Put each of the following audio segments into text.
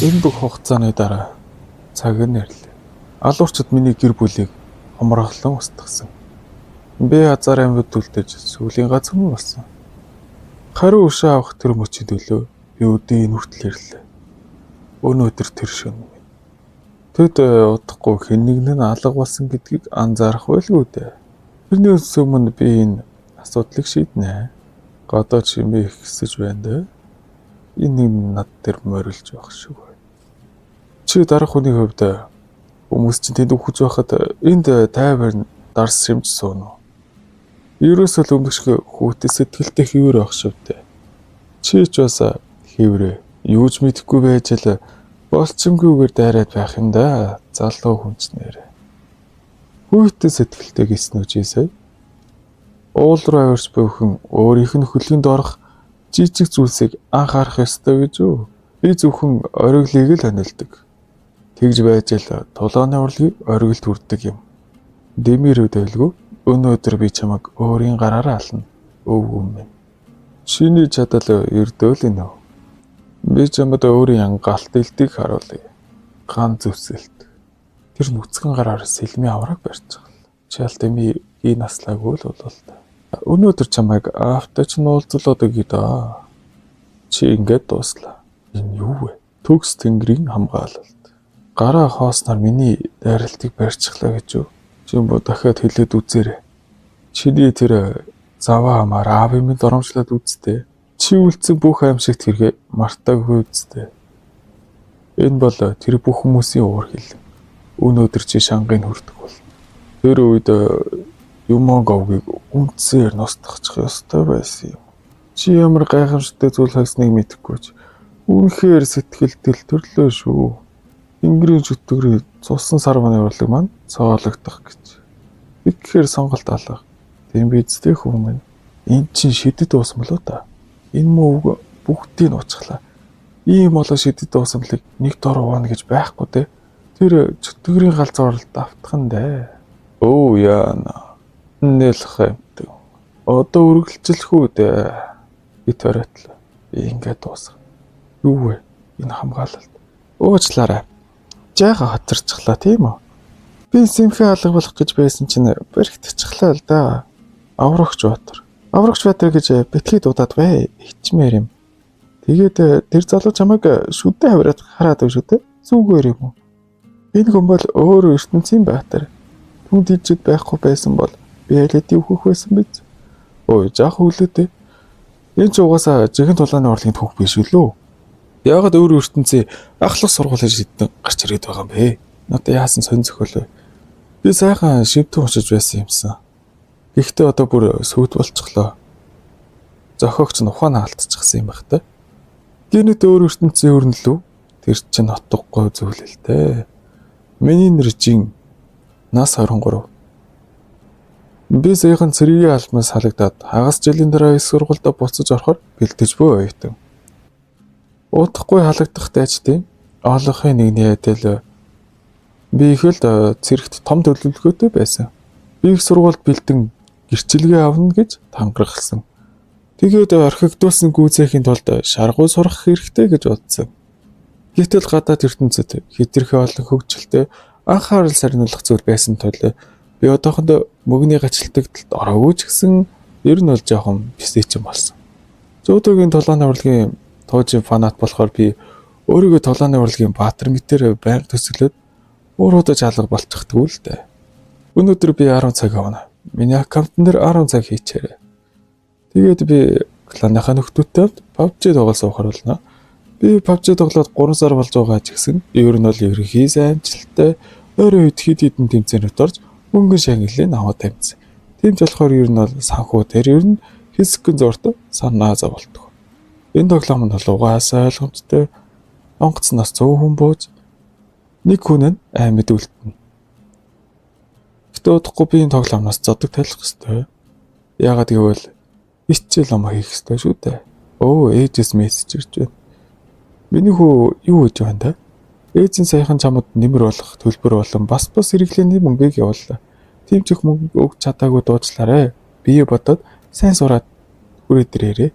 Энэ бүх хугацааны дараа цаг нэрлээ. Алуурчид миний гэр бүлийг хомрохлон устгасан. Би азар амьд үлдэж сүүлийн газар болсон. Хариу өшөө авах тэр мөчид төлөө би өдөө нүртэл ирлээ. Өнөөдөр тэр шөнө. Тэд удахгүй хэн нэгэн нь алга болсон гэдгийг анзаарах байлгүй дээ. Тэрнээс өмнө би энэ асуудлыг шийднэ. Гадаад чимээ ихсэж байна дээ. Энэ над дээр морилж байх шүү. Чи дарах хүний хувьд хүмүүс чинь тэнд үхэж байхад энд тайван дарс шимж сууна. Ерөөсөө л өмнөшгөө хүүтэй сэтгэлтэй хэвээр байх шивтэй. Чи ч бас хэврээ. Юу ч мэдэхгүй байж л болцсонгүйгээр дайраад байх юм да. Залуу хүнчнэр. Хүүтэй сэтгэлтэй гисэн үү сая? Уул руу авирч буйхан өөрийнх нь хөлөнд орох жижиг зүйлсийг анхаарах ёстой гэж үү? Би зөвхөн ориглыг л хөнөлдөг. Тэгж байж л тулааны урлагийг оргилд хүрдэг юм. Дэмир өдөлгөө өнөөдөр би чамайг өөрийн гараараа ална. Өв юм. Чиний чадал эрдөөл энэ. Би чамд өөрийн галт элдийг харуулъя. Ган зүсэлт. Тэр нүцгэн гараар сэлмийн авраг барьж байгаа. Чалтми ий наслаагүй л болоо та. Өнөөдөр чамайг авточ нуулзлаад өгье да. Чи ингээд дууслаа. Энэ юу вэ? Төгс тэнгэрийн хамгаалалт. Гараа хоосноор миний дайралтыг барьчихлаа гэж юу? Чи дахиад хэлээд үзээрэй. Чиний тэр заваа хамаар аав минь доромжлоод үзтээ. Чи үлдсэн бүх аимшигт хэрэгэ мартаагүй үзтээ. Энэ бол тэр бүх хүмүүсийн уур хил. Өнөөдөр чи шангийн хүрдэг бол. Тэр үед Юмонговыг үнцээр ностгочих ёстой байсан юм. Чи ямар гайхамшигтай зүйл хайсныг мэдэхгүй ч үнэхээр сэтгэлдэл төрлөө шүү. Тэнгэрийн чөтгөрийн цусан сарваны урлаг маань цоологдох гэж. Тэгэхээр сонголт алга. Тийм бидтэй хүмүүс. Энд чинь шидэд уусам л уу та. Энэ мөв бүгдийг нууцглаа. Ийм болоо шидэд уусамлыг нэг дор угаана гэж байхгүй те. Тэр чөтгөрийн галзуу уралд автхан дээ. Оо яана. Нэлх юмт. Одоо үргэлжлэх үү дээ. Би төрөтлөө. Би ингээд дуусах. Юу вэ? Энэ хамгаалалт. Уучлаарай. Жаахан хоцорчихлаа тийм үү? Би симхэ алга болох гэж байсан чинь бэрхтчихлаа л да. Аврагч Баатар. Аврагч Баатар гэж битгий дуудаад бай. Ичмээр юм. Тэгээд тэр залуу чамайг шүдэ хавраад хараад өв шүү дээ. Зүгээр юм уу? Энэ хүн бол өөр ертөнцийн Баатар. Түн дижид байхгүй байсан бол би ялэдий өөхөх байсан биз? Ой, заах үлээдээ. Энэ ч угаасаа жихэн тулааны урлагийн түүх биш үлээ. Яагаад өөр ертөнцийн ахлах сургууль хийж идэн гарч ирээд байгаа юм бэ? Надад яасан сонь зохиолоо. Би сайхан шивтэн очиж байсан юмсан. Гэхдээ одоо бүр сүйт болчихлоо. Зохиогч нь ухаанаа алдчихсан юм байх та. Гэнэт өөр ертөнцийн өрнөлөө тэр чинь нотдохгүй зөвлөлтэй. Миний нэр Жин. Нас 23. Би саяхан цэргийн албаас халагдаад хагас жилийн дараа их сургуульд буцаж орохоор бэлдэж буй ойтон. Удахгүй халагдах дайчдын олонхын нэгний адил би их л цэрэгт том төлөвлөгөөтэй байсан. Би их сургуульд бэлдэн гэрчлэгээ авна гэж тангаргалсан. Тэгээд орхигдуулсан гүйцээхийн тулд шаргуу сурах хэрэгтэй гэж бодсон. Гэтэл гадаад ертөнцид хэтэрхий олон хөгжилтэй анхаарал сарниулах зүйл байсан тул би одоохондоо мөгний гачлалтад ороогүй ч гэсэн ер нь бол жоохон бисэйчэн болсон. Зөөдөгийн тулааны урлагийн туужийн фанат болохоор би өөрийгөө тулааны урлагийн Баатар мэтэр байнга төсөглөөд ууруудаж алга болчихдгүй л дээ. Өнөөдөр би 10 цаг авна. Миний аккаунтн дээр 10 цаг хийчихээрэй. Тэгээд би кланыхаа нөхдөөтэй PUBG тоглож суухаар болно. Би PUBG тоглоод 3 сар болж байгаа ч гэсэн ер нь бол ерөнхий сайн амжилттай өөрөө хэд хэдэн тэмцээнүүд орж мөнгөн шагналыг аваад тавьсан. Тийм ч болохоор ер нь бол санхүү дээр ер нь хэсэгэн зурд санаа зовлдог. Энэ тоглоом нь бол угаасаа ойлгомжтой. Онгоцноос 100 хүн бууж нэг хүн нь аймад үлдэнэ. Гэтэ удахгүй би энэ тоглоомноос зодог талах ёстой. Яагаад гэвэл хичээл ам хийх ёстой шүү дээ. Оо, ээжээс мессеж ирж байна. Миний хүү юу гэж байна та? Ээжийн саяхан чамд нэмэр болох төлбөр болон бас хэрэглээний мөнгийг явууллаа. Тийм ч их мөнгө өгч чадаагүй дуучлаарэ. Бие бодоод сайн сураад хүрээд ирээрээ.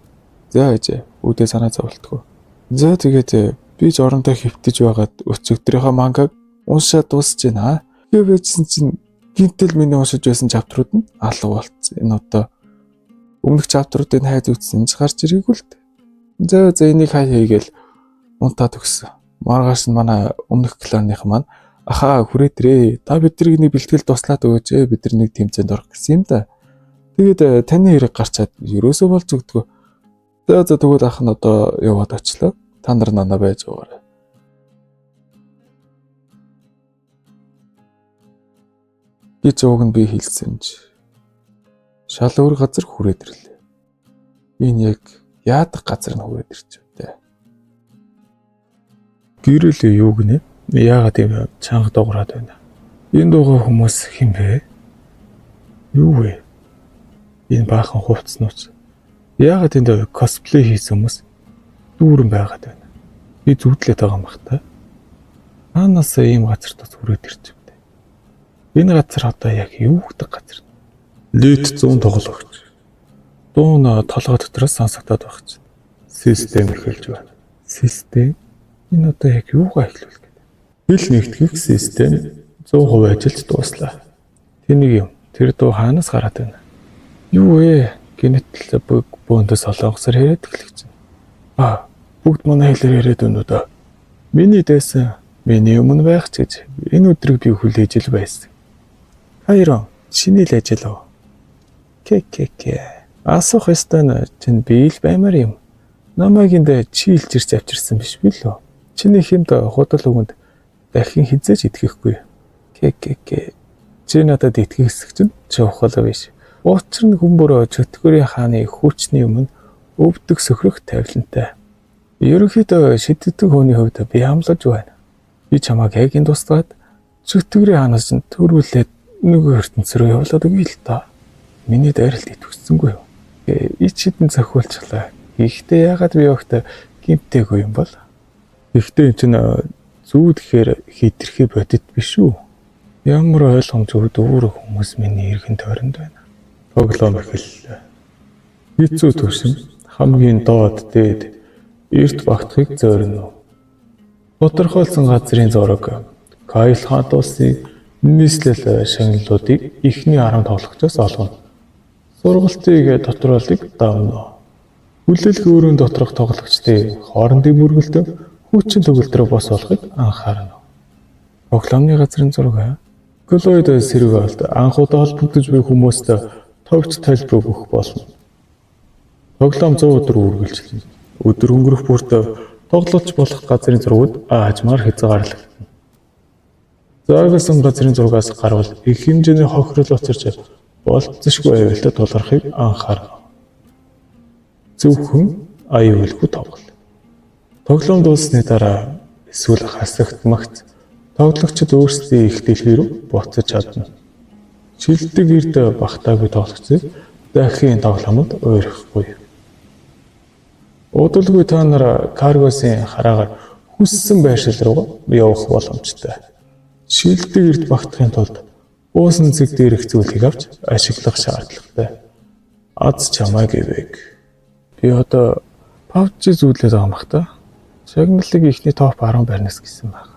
За ээж, үүдээ санаа зовлтгоо. За тэгээд Би ч орондоо хөвтөж байгаад өчигдрийнхөө мангаг уншаад дуусж байна. Гэвээжсэн чинь гинтэл миний уншиж байсан чаптрууд нь алга болцсон. Энэ одоо өмнөх чаптруудыг хайж үзсэн ч гарч ирээгүй л дээ. За энийг хай хийгээл унтаад өгсөн. Маргааш нь манай өмнөх кланых маань ахаа хүрээтрээ. Та бидний нэг бэлтгэл туслаад өгөөч. Бид нар нэг тэмцээнд орох гэсэн юм да. Тэгээд таны хэрэг гарчаад ерөөсөө болж өгдөгөө. За тэгвэл ах нь одоо яваад очлоо. Та нар нана байж байгаарай. гэж ууг нь би хэлсэн ч шал өөр газар хүрээд ирлээ. Энэ яг яадах газар нь хүрээд ирчихвэ. Гэрэлээ юу гинэ? Яагаад юм чанга дуурайд байна? Энэ дуугаа хүмүүс хэн бэ? Юу вэ? Энэ баахан хувцснууч. Яагаад энд косплей хийсэн хүмүүс дүүрэн байгаад байна? Би зүудлээд байгаа юм бах та. Аанаас ийм газар тус хүрээд ирчихвэ. Энэ газар одоо яг юу гэдэг газар? Лит 100 тоглогч. Дуун толгой дотроос сонсогдоод байх чинь. Систем эхэлж байна. Систем? Энэ одоо яг юугаа эхлүүл гэдэг? Хэл нэгтгэх систем 100% ажилд дууслаа. Тэнийг юм. Тэр дуу хаанаас гараад байна? Юу вэ? Гинэтэл бөөндөөс солонгосоор яриад эхлэх чинь. Бүгд манай хэлээр яриад байна уу да? Миний дэсэн миний өмнө байх ч гэж энэ өдрийг би хүлээж ил байсан. Хайрон, шиний л ажил уу? Асуух ёстой чинь би л баймаар юм. Намайг энд чи илж ирж авчирсан биш би лөө. Чиний хэмд худал өгөнд дахин хизээж итгэхгүй. Чи надад итгэх хэсэг чинь чухал биш. Учир нь хүмүүрөө чөтгөрийн хааны хүчний өмнө өвдөг сөхрөх тавилантай. Ерөнхийдөө шиддэг хүний хувьд би хамлаж байна. Би чамайг яг энэ тусгаад чөтгөрийн хаанаас чинь төрүүлээд нөгөө ертөнц рүү явуулаад өгье л та. Миний дайралт итгүсцэнгүй юу? Ич хитэн цохиулчлаа. Гэхдээ яагаад би явахт гимтээгүй юм бол? Гэхдээ энэ чинь зүүд гэхээр хитрхи бодит биш үү? Ямар ойлгомжгүй дүүрэг хүмүүс миний эргэн тойронд байна. Тоглоом эхэллээ. Хэцүү төвшин хамгийн доод дээд эрт багтахыг зорино. Тодорхойлсон газрын зураг Кайл хаан улсын нийслэл шагналуудыг эхний 10 тоглогчоос олгоно. Сургалтыг дотроолыг давна. Хүлээлт өөрийн доторх тоглогчдын хоорондын мөргөлтөд хүчин төгөлдрөө бос болохыг анхаарна. Тоглоомны газрын зураг Клойд сэргэлт анхудаа холбогдож буй хүмүүст товч тайлбар өгөх болно. Тоглоом 100 өдөр үргэлжилнэ. Өдөр өнгөрөх бүрт тоглолч болох газрын зургууд аажмаар хязгаарлагдана. Заагсан газрын зургаас гарвал их хэмжээний хохирол учирч болцсошгүй аюултай тулгархыг анхаарна. Зөвхөн аюулгүй тоглол. Тоглоом дууссаны дараа эсвэл хасагдмагц тоглогчид өөрсдийн их дэлхий рүү буцаж чадна. Шилдэг эрд багтаагүй тоглогчид дахин тоглоомод ойрхгүй. Удалгүй та нар каргосын хараагаар хүссэн байршил руу явах боломжтой. Шилдэг эрд багтахын тулд уусан зэг дээрх зүйлийг авч ашиглах шаардлагатай. Аз чамайг ивэг. Би одоо PUBG зүүдлээд байгаа юм бах та. Шагналыг ихний топ 10 байрнаас гисэн баг.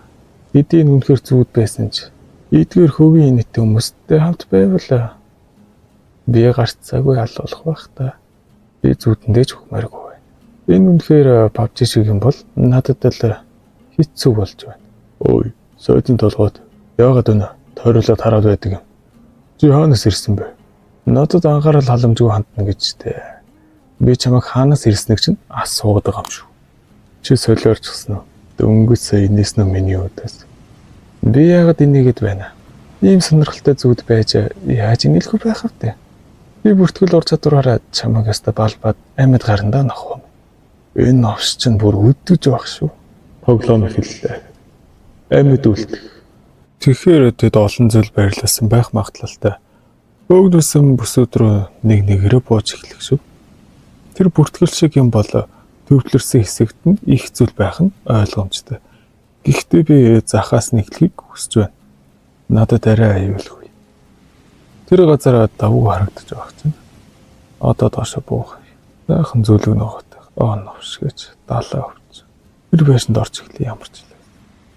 Эдийн үнэхээр зүүд байсан ч эдгээр хөвгийн нийтийн хүмүүстэй хамт байвал би гарцаагүй алуулах байх та. Би зүүдэндээ ч хөхмээргүй байна. Энэ үнэхээр PUBG шиг юм бол надад л хэцүү болж байна. Ой, сойдын толгойд яагаад өнө тойруулаад хараад байдаг юм. Чи хаанаас ирсэн бэ? Надад анхаарал халамжгүй хандна гэжтэй. Би чамайг хаанаас ирснийг чинь асуугаад байгаа юм шүү. Чи солиорчсон уу? Дөнгөж сая инээс нь миний удаас. Би яагаад энийгэд байна? Ийм сонирхолтой зүуд байж яаж инээлгүй байх вэ? Би бүртгэл ур чадвараараа чамайг яста балбаад амьд гарандаа нохов. Энэ новш чинь бүр өддөж байх шүү. Тоглоом эхэллээ. Амьд үлдэх. Тэгэхээр тэд олон зүйл байрлуулсан байх магадлалтай. Бөөгнөсөн бүсүүд рүү нэг нэгээрээ бууж эхлэх шүү. Тэр бүртгэл шиг юм бол төвлөрсөн хэсэгт нь их зүйл байх нь ойлгомжтой. Гэхдээ би захаас нэглэхийг хүсэж байна. Надад арай аюулгүй. Тэр газараа давуу харагдаж байгаа чинь. Одоо доошо буух. Сайхан зүйлэг ноготой. Новш гэж далаа өвч. Тэр байшинд орж ирлээ ямарч л.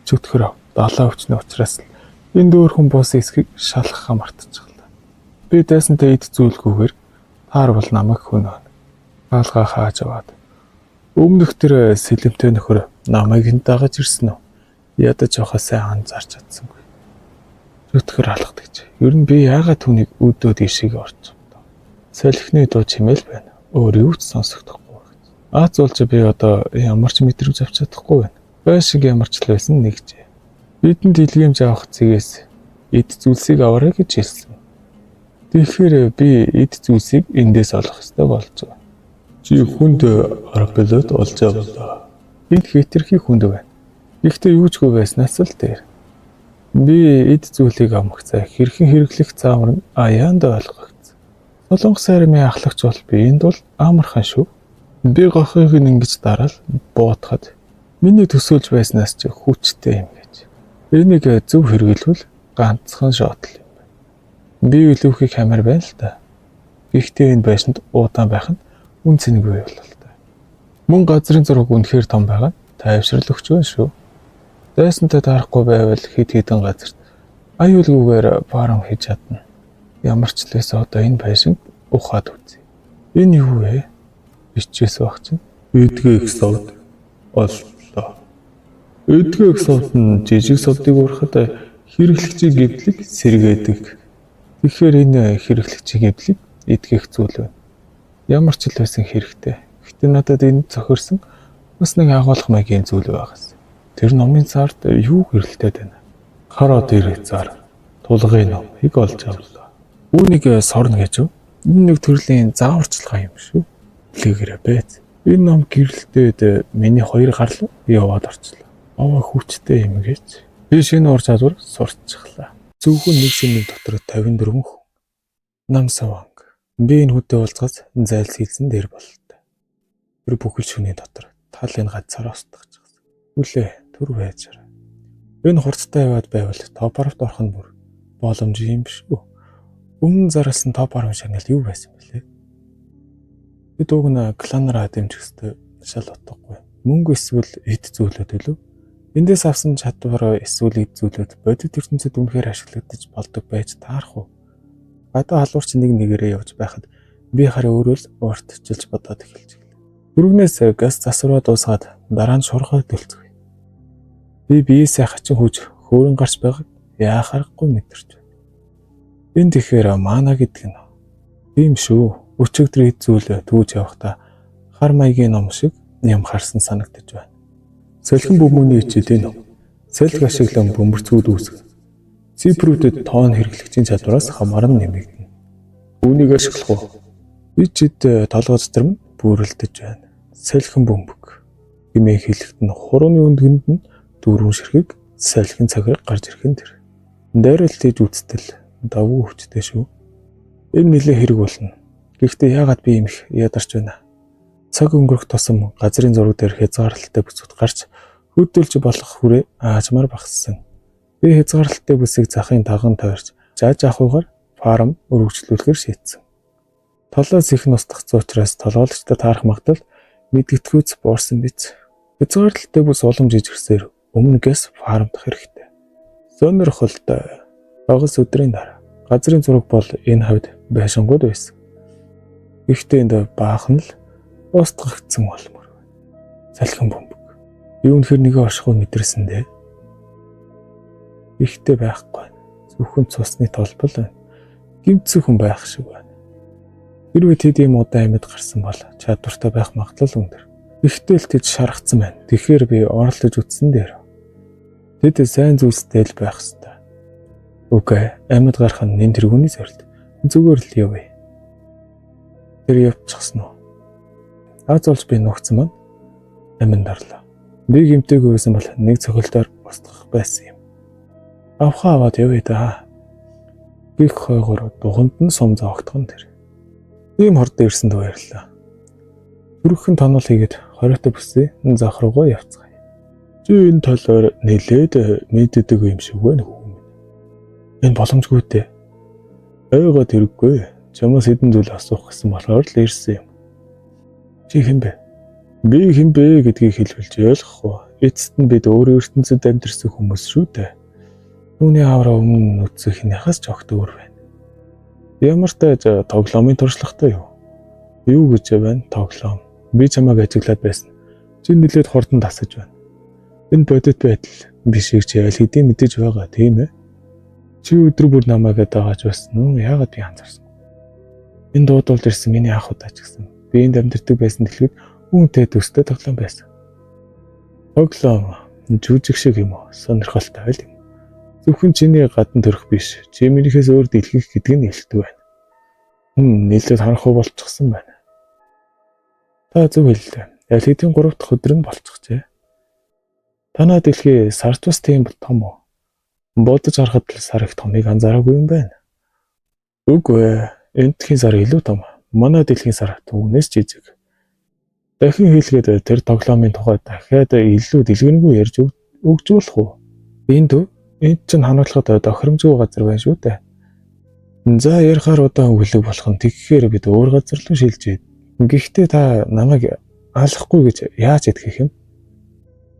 Чөтгөр далаа өвчнө учраас л энэ дөөрхөн бус эсхийг шалгахаа мартчихлаа. Би дайсантай эд зүйлгүйгээр таар бол намайг хөнөө. Хаалгаа хааж аваад. Өмнөх тэр сэлэмтэй нөхөр намайг энэ дагаж ирсэн үү? Ядаж явахаа сайн анзаарч чадсангүй. Чөтгөр алхдаг ч. Ер нь би яагаад түүнийг өдөөд ишиг орж байна. Салхины дуу чимээл байна. Өөр юу ч сонсохдохгүй байна. Аз болж би одоо ямар ч мэдрэмж авч чадахгүй байна. Байшиг ямар ч л байсан нэгжээ. Бидэнд илгээмж авах цэгээс эд зүйлсийг аваарай гэж хэлсэн. Тэгэхээр би эд зүйлсийг эндээс олох ёстой болж байгаа. Чи хүнд арбилот олж авлаа. Энд хэтэрхий хүнд байна. Гэхдээ юучгүй байснаас л дээр. Би эд зүйлийг амгах цай хэрхэн хэрэглэх заавар нь аяанд ойлгогдсон. Солонгос армийн ахлагч бол би энд бол амархан шүү. Би гохыг ингэж дараал буутахад миний төсөөлж байснаас ч хүчтэй юм гэж. Энийг зөв хэрэглэвэл ганцхан шотл юм байна. Би үлэвхийг хамаар байна л да. Гэхдээ энэ байшинд удаан байх нь үн цэнэгүй бололтой. Мөн газрын зураг үнэхээр том байгаа. Тайвшрал өгч байна шүү. Дайсантай таарахгүй байвал хэд хэдэн газарт аюулгүйгээр фарм хийж чадна. Ямар ч л байсан одоо энэ байшин ухаад үзье. Энэ юу вэ? Бичээс баг чинь. Эдгээ их савд оллоо. Эдгээ их савд нь жижиг савдыг уурахад хэрэглэгчийн гэмтлэг сэргээдэг. Тэгэхээр энэ хэрэглэгчийн гэмтлэг эдгэх зүйл байна. Ямар ч л байсан хэрэгтэй. Гэтэ надад энэ зохиорсон бас нэг агуулга маягийн зүйл байгаас. Тэр номын цаарт юу гэрэлтээд байна? Хараа дээр цаар тулгын номыг олж авлаа. Үүнийг сорно гэж юу? Энэ нэг төрлийн зааварчилгаа юм шүү. Плэгэрэ бэз. Энэ ном гэрэлтээд миний хоёр гарал яваад орчлоо. Аваа хүчтэй юм гэж. Би шинэ ур чадвар сурччихлаа. Зөвхөн нэг шөнийн дотор 54 хүн. Намсаванг. Би энэ хүнтэй уулзгаас зайлсхийсэн дээр бололтой. Тэр бүхэл шөнийн дотор тал энэ газар устгаж гисэн. Хүлээ түр байжаар. Энэ хурцтай яваад байвал топорт орох нь бүр боломж юм биш үү? Өмнө зарласан топор шагнал юу байсан бэлээ? Бид угна кланараа дэмжихтэй шал утгагүй. Мөнгө эсвэл эд зүйлүүд үлээ. Эндээс авсан чадвар эсвэл эд зүйлүүд бодит ертөнцид үнэхээр ашиглагдаж болдог байж таарах уу? Гадаа халуурч нэг нэгээрээ явж байхад би хараа өөрөө л ууртчилж бодоод эхэлж гэлээ. Бүргнээс газ засвараа дуусгаад дараа нь шургаар дэлцгэв. Би биеэсээ хачин хүж хөөрөн гарч байгааг яахаарахгүй мэдэрч байна. Энэ тэгэхээр маана гэдэг нь. Тийм шүү. Өчигдөр эд зүйл түүж явахдаа хар маягийн ном шиг юм харсан санагдаж байна. Салхин бөмбөгийн ичээдээ ном. Салхи ашиглан бөмбөрцүүд үүсгэн. Цифрүүдэд тоон хэрэглэгчийн чадвараас хамааран нэмэгдэнэ. Үүнийг ашиглах уу? Ичээд толгой цэцэрм бүрэлдэж байна. Салхин бөмбөг. Гэмээ хэлэхэд нь хурууны өндгөнд нь дөрвөн ширхэг салхин цагаар гарч ирэх нь тэр. Дайралт хийж үцтэл давгүй хүчтэй шүү. Энэ нэлээ хэрэг болно. Гэхдээ яагаад би юм их ядарч байна? Цаг өнгөрөх тусам газрын зураг дээр хязгаарлалтай бүсүүд гарч хөдөлж болох хүрээ аажмаар багассан. Би хязгаарлалтай бүсийг захын таган тойрч жааж ахуйгаар фарм өргөжлүүлэхээр шийдсэн. Толоос их устгацсан учраас толгойлогчдод таарах магадлал мэдгэдгүйц буурсан биз. Хязгаарлалтай бүс улам жижигсээр өмнөгөөс фармдах хэрэгтэй. Сонирхолтой. Багас өдрийн дараа газрын зураг бол энэ хавьд байшингууд байсан. Гэхдээ энд баахан л устгагдсан болмоор байна. Салхин бөмбөг. Юу нөхөр нэгэ оршихуй мэдэрсэн дээ. Ихтэй байхгүй. Зөвхөн цусны толбол байна. Гимцсэн хүн байх шиг байна. Хэрвээ тэд ийм удаан амьд гарсан бол чадвартай байх магадлал өндөр. Ихтэй л тэд шаргацсан байна. Тэгэхээр би оролдож үтсэн дээр. Тэд сайн зүйлстэй л байх ёстой. Окей, амьд гарах нь энэ тэргүүний зорилт. Зүгээр л явъя. Тэр явчихсан уу? Аз олж би нухацсан маань амин дарлаа. Би гэмтээгүй байсан бол нэг цохилтоор устгах байсан юм. Авхаа аваад явъя да. Гих хойгоор дуганд нь сум зоогдхон тэр. Ийм хорд ирсэнд баярлалаа. Түрхэн тонол хийгээд хориотой бүсээ зах руугаа явцгаая. Чи энэ талаар нэлээд мэддэг юм шиг байна хүү. Энэ боломжгүй дээ. Ойгоо тэрэггүй. Чамаас хэдэн зүйл асуух гэсэн болохоор л ирсэн юм. Чи хэн бэ? Би хэн бэ гэдгийг хэлбэлж ойлгох уу? эцэст нь бид өөрийн ертөнцид амьдэрсэн хүмүүс шүү дээ. Түүний авраа өмнө үтсэх хинэхээс ч огт өөр байна. Ямар ч тааж тоглоомын туршлагатай юу? Юу гэж байна? Тоглоом. Би чамайг ажиглаад байсан. Чи нэлээд хурдан тасаж байна. Энэ бодит байдал биш гэж аль хэдийн мэдэж байгаа тийм ээ. Чи өдөр бүр намайг дагааж байсан уу? Яагаад би анзаарсан? Энэ дуудуулж ирсэн миний ах удаа ч гэсэн. Би энд амьдардаг байсан дэлхийд үүнтэй төстэй тоглоом байсан. Тоглоом жүжиг шиг юм уу? Сонирхолтой байл юм. Зөвхөн чиний гадна төрөх биш. Чи минийхээс өөр дэлхийх гэдэг нь хэлдэг байна. Нийлээд харанхуй болчихсон байна. Та зөв хэллээ. Аль хэдийн 3 дахь өдөр нь болчихжээ. Танай дэлхий сар тус тийм том уу? Бодож харахад л сар их томыг анзаараагүй юм байна. Үгүй ээ. Энтхийн сар илүү том. Манай дэлхийн сар түүнээс жижиг. Дахин хэлгээд тэр тоглоомын тухай дахиад илүү дэлгэрэнгүй ярьж өгч болох уу? Энд чинь ханагдлахад тохиромжгүй газар байна шүү дээ. За ярихаар удаан өглөг болох нь тэгэхээр бид өөр газар руу шилжээд. Гэхдээ та намайг алахгүй гэж яаж итгэх юм?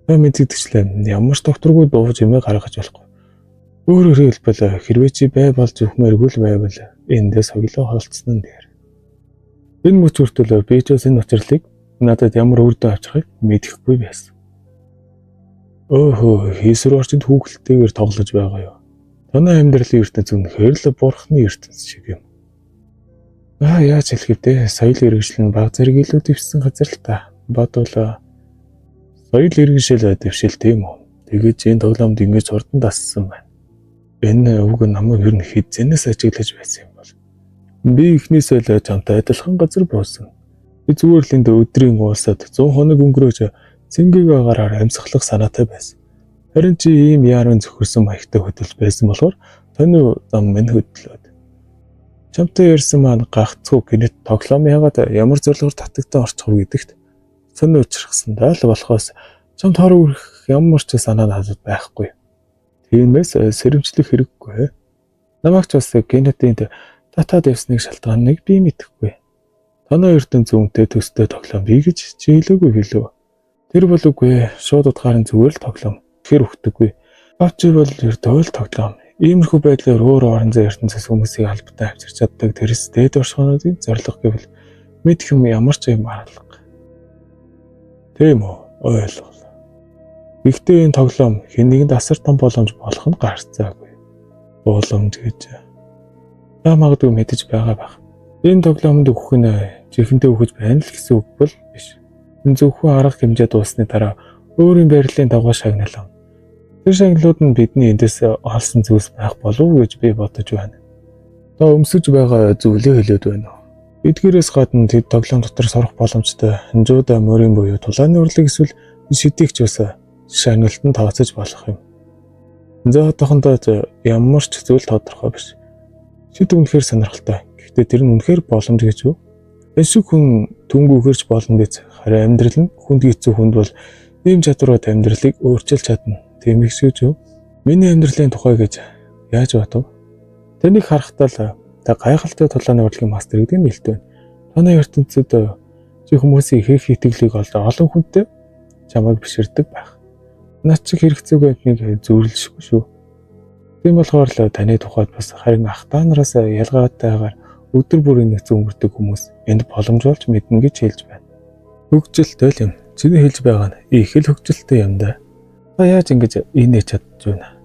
Та мэддэгчлээ. Ямар ч докторгүй дууж юмээ гаргаж болохгүй. Өөрөөр хэлбэл хэрвээ чи бай болж өхмээргүй л байвал эндээс соёлоо холцсон нь дээр. Энэ мөч хүртэл би ч бас энэ учрлыг надад ямар үр дүн авчрахыг мэдэхгүй байсан. Өөхөө хийсвэр орчинд хүүхэлтэйгээр тоглож байгаа юу? Танай амьдралын ертөнц үнэхээр л бурхны ертөнц шиг юм. Яаж хэлэх вэ? Соёл иргэншил нь баг зэрэг илүү дэвшсэн газар л та. Бодвол соёл иргэншил дэвшил тийм үү? Тэгээд энэ тоглоомд ингэж хурдан дассан байна. Энэ үг намайг ер нь хэзээс ажиглаж байсан юм бол. Би эхнээсээ л чамтай адилхан газар буусан. Би зүгээр л энд өдрийн уусаад 100 хоног өнгөрөөж цэнгийг агараар амьсгалах санаатай байсан. Харин чи ийм яаран зөвхөрсөн маягтай хөдөлж байсан болохоор таны зам минь хөдлөөд. Чамтай ярьсан маань гагцгүй гинэт тоглоом яагаад ямар зорилгоор татагтаа орчих вэ гэдэгт сонир учрахсан даа л болохоос чамд хор үрэх ямар ч санаа надад байхгүй. Тиймээс сэрэмжлэх хэрэггүй. Намайг ч бас генетинд татаад явсныг шалтгааныг би мэдэхгүй. Танай ертөнц үнтэй төстэй тоглоом бий гэж чи хэлээгүй хэлв. Тэр бол үгүй. Шууд утгаараа зүгээр л тоглоом. Тэр өгдөггүй. Авчи бол ердөө л тоглоом. Иймэрхүү байдлаар өөр орон зай ертөнцөөс хүмүүсийг албатай авчирч чаддаг тэрс дээд оршихуунуудын зорилго гэвэл мэдэх юм ямар ч юм арга. Тийм үү? Ойлголоо. Гэхдээ энэ тоглоом хэн нэгэнд асар том боломж болох нь гарцаагүй. Боломж гэж. Та магадгүй мэдэж байгаа байх. Энэ тоглоомд өгөх нь чихэндээ өгөж байна л гэсэн үг бол биш. Энэ зөвхөн арга хэмжээ дуусны дараа өөрийн байрлалын дагуу шагналаа. Тэр шагналууд нь бидний эндээс олсон зүйлс байх болов уу гэж би бодож байна. Та өмсөж байгаа зүйлээ хэлээд байна. Эдгээрээс гадна тэд тоглоом дотор сурах боломжтой ханжуудаа мөрийн буюу тулааны урлаг эсвэл шидэгч бас шагналтанд тооцож болох юм. За одоохондоо ямар ч зүйл тодорхой биш. Шид үнэхээр сонирхолтой. Гэхдээ тэр нь үнэхээр боломж гэж үү? Эсвэл хүн түнгүүхэрч болно биз. Харин амьдрал нь хүнд хэцүү хүнд бол ийм чадварууд амьдралыг өөрчилж чадна. Тийм их шүү дээ. Миний амьдралын тухай гэж яаж бодов? Тэнийг харахтаа л та гайхалтай тулааны урлагийн мастер гэдэг нь хэлдэг байна. Танай ертөнцид чи хүмүүсийн их итгэлийг олж олон хүнтэй чамайг биширдэг байх. Наад чи хэрэгцээгүй байдныг зөвлөшгүй шүү. Тийм болохоор л таны тухайд бас харин ахтаа нараас ялгаатайгаар өдөр бүрийн нэг өнгөрдөг хүмүүс энд боломж болж мэднэ гэж хэлж байна. Хөгжилтэй л юм. Чиний хэлж байгаа нь их л хөгжилтэй юм да. Та яаж ингэж инээж чадж байна?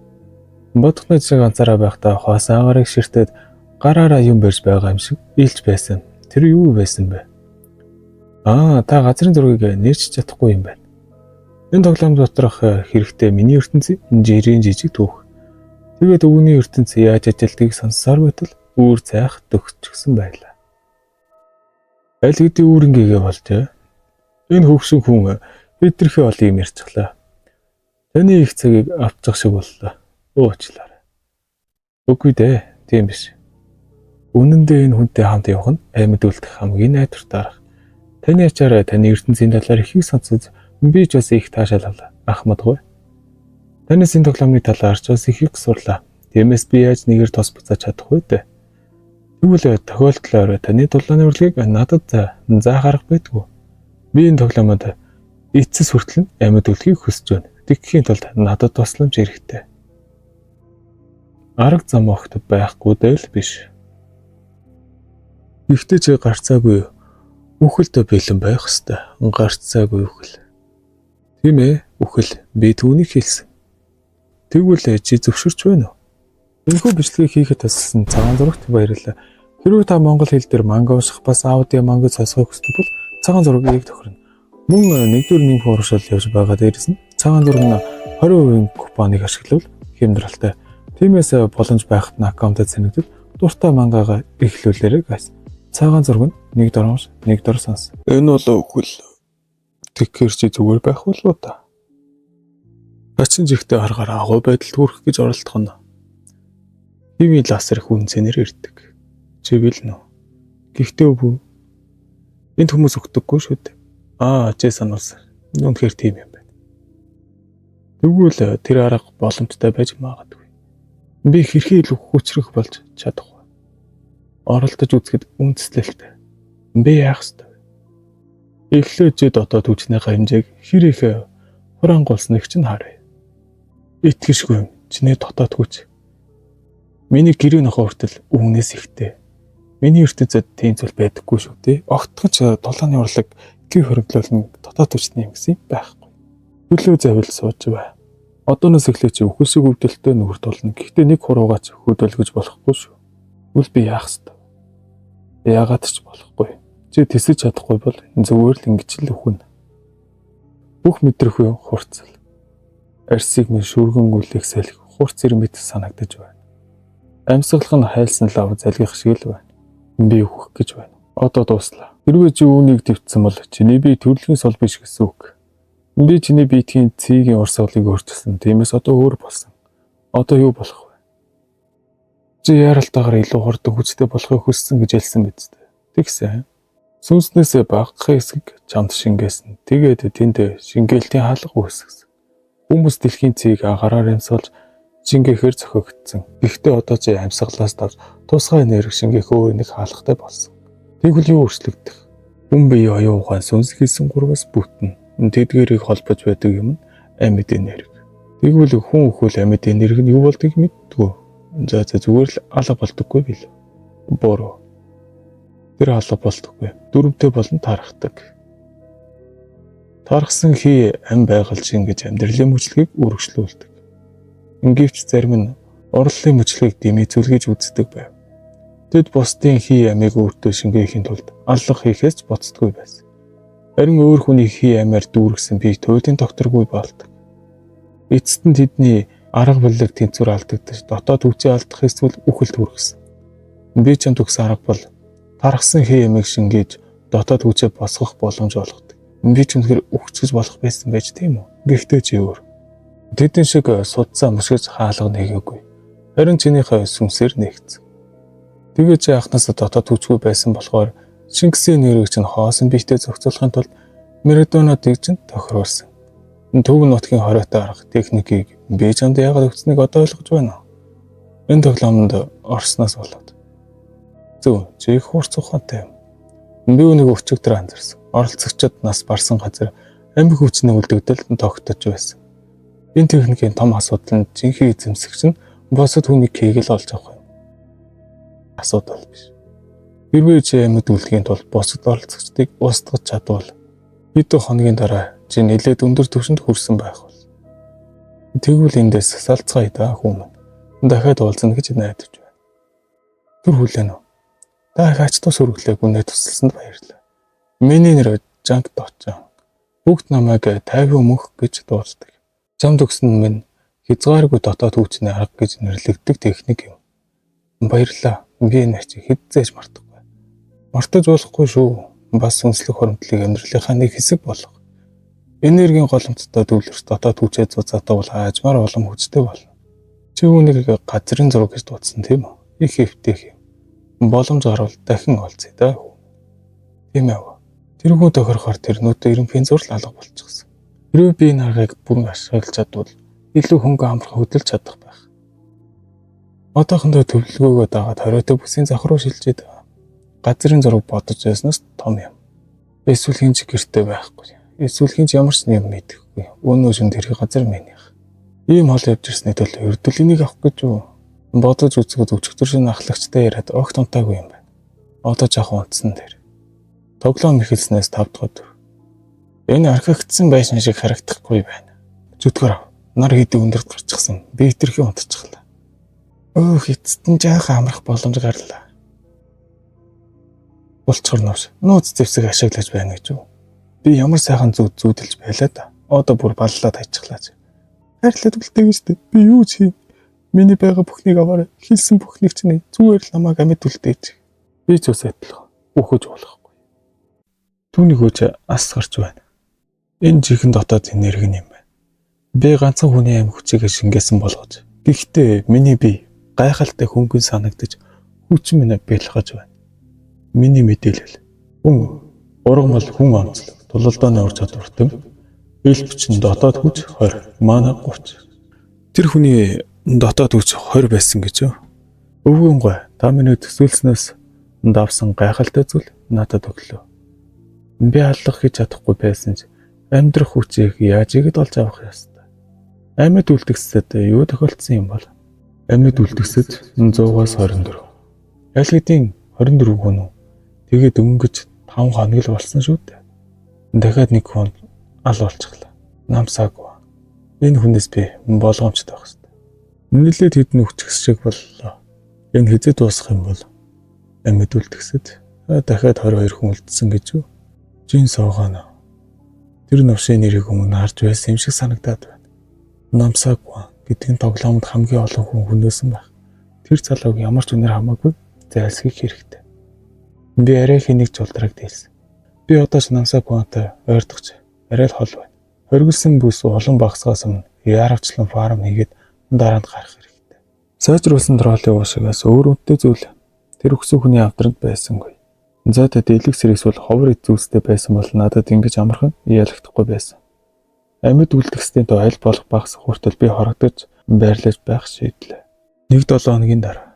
Бодохны жишээ ганцаараа байхдаа хоосон агарыг ширтээд гараараа юм барьж байгаа юм шиг илж байсан. Тэр юу байсан бэ? Та газрын зургийг нэрч чадахгүй юм байна. Энэ тоглоом доторх хэрэгтэй миний ертөнцийн жирийн жижиг түүх. Тэгээд өвгөний ертөнц яаж ажилтгийг сонссоор байтал үүр цайх төгсчихсэн байлаа. Аль хэдийн үүрэнгээгээ болжээ. Энэ хөвшин хүн хэтэрхий олон юм ярьцглаа. Таны их цагийг авчих шиг боллоо. Уучлаарай. Үгүй дээ, тийм биш. Үнэн дээр энэ хүнтэй хамт явах нь амьд үлдэх хамгийн найдвартай арга. Таны ачаараа таны ертөнцийн талаар ихийг сонсож би ч бас их таашааллаа. Ахмадгүй. Танаас энэ тоглоомны талаар ч бас их сурлаа. Тиймээс би яаж нэгээр тос буцааж чадах вэ дээ? Тэгвэл тохиолдлоор таны дулааны урлагийг надад заах арга байдгүй. Би энэ тоглоомод Эцэс хүртэл нь амьд үлхийг хүсэж байна. Тэгхийн тулд надад тусламж хэрэгтэй. Арга зам огт байхгүй дээл биш. Гэхдээ чи гарцаагүй үхэлдэ бэлэн байх ёстой. Гарцаагүй үхэл. Тийм ээ, үхэл би түүнийг хэлсэн. Тэгвэл чи зөвшөрч байна уу? Энэхүү бичлэгийг хийхэд тусалсан цагаан зурагт баярлалаа. Хэрвээ та монгол хэл дээр манга унших бас аудио мангад сонсохыг хүсвэл цагаан зургийг тохирно. Мөн нэгдүгээр нэмэх ууршил явж байгаа дээрээс нь цагаан зураг нь 20% купоныг ашиглавал хямдралтай. Тиймээс боломж байхад нь аккаунтад сэнэгдэл дуртай мангагаа эхлүүлээрэй guys. Цагаан зураг нь нэг дормш, нэг дор сонс. Энэ бол үхэл. Тэгэхээр чи зүгээр байх болов уу та? Ачин жигтэй аргаар агуу байдалд хүрэх гэж оролдох нь. Хивийн лазер хүн цэнээр ирдэг. Чи билнэ үү? Гэхдээ өвөө. Энд хүмүүс өгдөггүй шүү дээ. Чи сануулсан. Үнэхээр тийм юм байна. Тэгвэл тэр арга боломжтой байж магадгүй. Би хэрхий илүү хүчрэх болж чадахгүй. Оролдож үзэхэд үндэслэлтэй. Би яах ёстой вэ? Эхлээд дотоод хүчнийхээ хэмжээг хэр их хурангуулсныг чинь харъя. Итгэшгүй юм. Чиний дотоод хүч. Миний гэрээ нохоо хүртэл үүнээс ихтэй. Миний ертөнцид тийм зүйл байдаггүй шүү дээ. Огтгож дулааны урлаг гэр хөрөглөл нь дотоод хүчний юм гэсэн байхгүй. Хөлөө завил сууж бай. Одооноос эхлээд чи үхэл шиг өвдөлтөй нүгэр тулна. Гэхдээ нэг хуруугаач хөдөлгөж болохгүй шүү. Үл би яах ёстой. Яагаад ч болохгүй. Чи тэсэж чадахгүй бол зүгээр л ингэж л өхөн. Бүх мэдрэхүй хурцл. Арсыг минь шүргэн үлэх салхи хурц ирмэт санагдаж байна. Амьсгалах нь хайлсан лав залгих шиг л байна. Би өөх гэж байна. Одоо дууслаа. Хэрвээ чи үүнийг твцсэн бол чиний бие төрөлхийн сул биш гэсэн үг. Би чиний биетийн цэгийн урсгалыг өөрчилсөн. Тиймээс одоо өөр болсон. Одоо юу болох вэ? Чи яралтаагаар илүү хурдан хүчтэй болохыг хүссэн гэж хэлсэн биз дээ. Тэгсэн. Сүнснээсээ багах хэсэг чамд шингээсэн. Тэгээд тэнд шингээлтийн хаалга үүсгэсэн. Хүмүүс дэлхийн цэгийг агаараар амьсгалж шингээхээр зохиогдсон. Гэхдээ одоо чи амьсгалаас давж тусгай энерги шингээх өөр нэг хаалгатай болсон. Тэгвэл юу өөрчлөгдөх? Хүн бие оюун ухаан сүнс хийсэн гурваас бүтэн. Тэдгээрийг холбож байдаг юм нь амьд энерги. Тэгвэл хүн өхөл амьд энерги нь юу болдгийг мэддэггүй. За зүгээр л алга болдоггүй бил. Бороо. Тэр алга болдоггүй. Дүрмтэй болон тарахдаг. Тархсан хий ам байгаль шингэж амьдралын мөчлөгийг үргэлжлүүлдэг. Ингивч зарим нь орлолын мөчлөгийг дэмийцүүлгэж үздэг байв. Тэд бусдын хий амийг өөртөө шингээхийн тулд аллах хийхээс боцдгүй байсан. Харин өөр хүний хий амаар дүүргэсэн бие туйлын докторгүй болдог. Эцэст нь тэдний арга барилыг тэнцвэр алдагдаж дотоод хүчээ алдах эсвэл үхэлд хүргэсэн. Би ч төгсөн арга бол тархсан хий амийг шингээж дотоод хүчээ босгох боломж олгодог. Би ч үнэхээр үхчихэж болох байсан байж тийм үү? Гэхдээ чи өөр. Тэдэн шиг судцаа мөсгөж хаалга нэгээгүй. Харин чинийхээ сүнсээр нэгцэн. Тэгээд чи анхнаасаа дотоод хүчгүй байсан болохоор Шингисийн нэрийг чинь хоосон биетэй зохицуулахын тулд Меридонодыг чинь тохируулсан. Төв нутгийн хориотой арга техникийг би чамд яагаад өгснэг одоо ойлгож байна уу? Энэ тоглоомд орсноос болоод. Зөв, чи их хурц ухаантай юм. Би үнийг өчигдөр анзаарсан. Оролцогчид нас барсан газар амьд хүчний үлдэгдэл тогтож байсан. Энэ техникийн том асуудал нь жинхэнэ эзэмсэгч нь босод хүнийг кегэл олж авах юм. Асуудал биш. Хэрвээ чи амьд үлдэхийн тулд босод оролцогчдыг устгах чадвал хэдэн хоногийн дараа чи нэлээд өндөр түвшинд хүрсэн байх бол. Тэгвэл эндээс салцгаая да хүмүүс. Дахиад уулзна гэж найдаж байна. Түр хүлээн үү? Та их ач тус өргөлөөг үнэ тусалсанд баярлалаа. Миний нэр Жанк Дочон. Бүгд намайг 50 өмөх гэж дуулдаг. Чамд өгсөн минь хязгааргүй дотоод хүчний арга гэж нэрлэгддэг техник юм. Баярлалаа. Би энэ чи хэзээж мартахгүй. Мартаж болохгүй шүү. Бас сүнслэг хуримтлалыг амьдралынхаа нэг хэсэг болох. Энергийн голомттой төвлөрч дотоод хүчээ зузаатай бол хаажмаар улам хүчтэй болно. Чи үүнийг газрын зураг гэж дуудсан тийм үү? Их хэвтээх юм. Боломж гарвал дахин олцъя да. Тийм ээ. Тэрхүү тохирохоор тэрнүүдэд ерөнхий зураг алга болчихсон. Хэрвээ би энэ аргыг бүрэн ашиглаж чадвал илүү хөнгө амархан хөдөлж чадах байх. Одоохондоо төвлөгөөгөө дагаад хориотой бүсийн зах руу шилжээд газрын зураг бодож байснаас том юм. Эсвэл хин ч гэртээ байхгүй. Эсвэл хинч ямар ч юм мэдэхгүй. Өнөө шүн тэрхий газар минийх. Ийм хол явж ирсний төлөө ердөл энийг авах гэж юу? Бодож үзэхэд өчигдөр шин ахлагчтай яриад огт унтаагүй юм байна. Одоо жаахан унтсан дээр. Тоглоом эхэлснээс 5 дахь өдөр. Энэ архигдсан байшин шиг харагдахгүй байна. Зүтгэр нар хийдэг өндөрт гарчихсан. Би хитрхи унтчихлаа. Өөх эцэстэн жаахан амрах боломж гарлаа. Болцохор новш. Нууц зэвсэг ашиглаж байна гэж юу? Би ямар сайхан зүүдэлж байлаа да. Одоо бүр баллаад хайчихлаа. Хайрлаад үлдээгээстэй. Би юу ч хий. Миний байгаа бүхнийг аваарай. Хэлсэн бүхнийг чинь зүгээр л намайг амьд үлдээж. Би ч ус адилхан. Үхэж болохгүй. Түүний хөөж ас гарч байна. Энэ чихэн дотоод энерги юм байна. Би ганцхан хүний амь хүчийг шингээсэн болгож. Гэхдээ миний бие гайхалтай хөнгөн санагдаж хүчин минь бэлгэж байна. Миний мэдээлэл. Хүн ургамал хүн онцлог. Тулалдааны ур чадвартай. Элбчин дотоод хүч 20, мана 30. Тэр хүний дотоод хүч 20 байсан гэж юу? Өвгөн гой, та миний төсөөлснөөс давсан гайхалтай зүйл надад өглөө. Би аллах гэж чадахгүй байсан ч амьдрах хүчийг яаж игэд олж авах ёстой. Амьд үлдгэсэд юу тохиолдсон юм бол? Амьд үлдгэсэд 100-аас 24. Аль хэдийн 24 хүн үү? Тэгээд өнгөж 5 хоног л болсон шүү дээ. Дахиад нэг хүн ал болчихлоо. Намсаагүй. Энэ хүнээс би болгоомжтой байх ёстой. Нэлээд хэдэн хүчгс шиг боллоо. Энэ хэзээ дуусах юм бол амьд үлдгэсэд дахиад 22 хүн үлдсэн гэж юу? Жин суугаана. Тэр навшийн нэрийг өмнө харж байсан юм шиг санагдаад байна. Намсаагүй гэдгийн тоглоомд хамгийн олон хүн хүнөөсөн байх. Тэр залууг ямар ч үнээр хамаагүй зайлсхийх хэрэгтэй. Би арай хэнийг ч улдраг дээлсэн. Би одоо ч намсаагүйтэй ойртогч арай л хол байна. Хоригдсан бүс олон багсгаас өмнө яаравчлан фарм хийгээд дараанд гарах хэрэгтэй. Сайжруулсан тролли уушгаас өөр үнэтэй зүйл тэр өгсөн хүний авдранд байсангүй. Зайтай дэлгэх сэрэгсвэл ховор эзүүстэй байсан бол надад ингэж амархан яалагдахгүй байсан. Амьд үлдэхсдийн тойл болох багс хүртэл би хорогдож байрлаж байх шийдлээ. 1-7 хоногийн дараа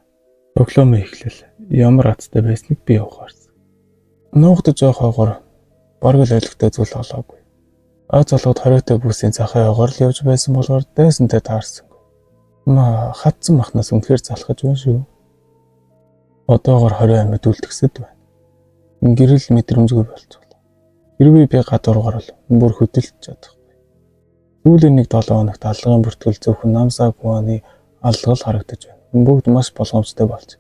тоглоом эхлэл ямар азтай байсныг би ухаарсан. Нуугдаж явах хойгоор бараг л ойлгохтой зүйл олоогүй. Аз залгууд хориотой бүсийн захын хойгоор л явж байсан болохоор дайсантай таарсангүй. Хатсан махнаас үнэхээр залхаж байна шүү. Одоогоор 20 амьд үлдэхсэд байна. Гэрэл мэдрэмжгүй болчихлоо. Хэрвээ би гадуургаар л бүр хөдөлж чадахгүй. Сүүлийн 1-7 хоногт алгын бүртгэл зөвхөн намсаагүйны алгал харагдаж байна. Бүгд маш болгоомжтой болж.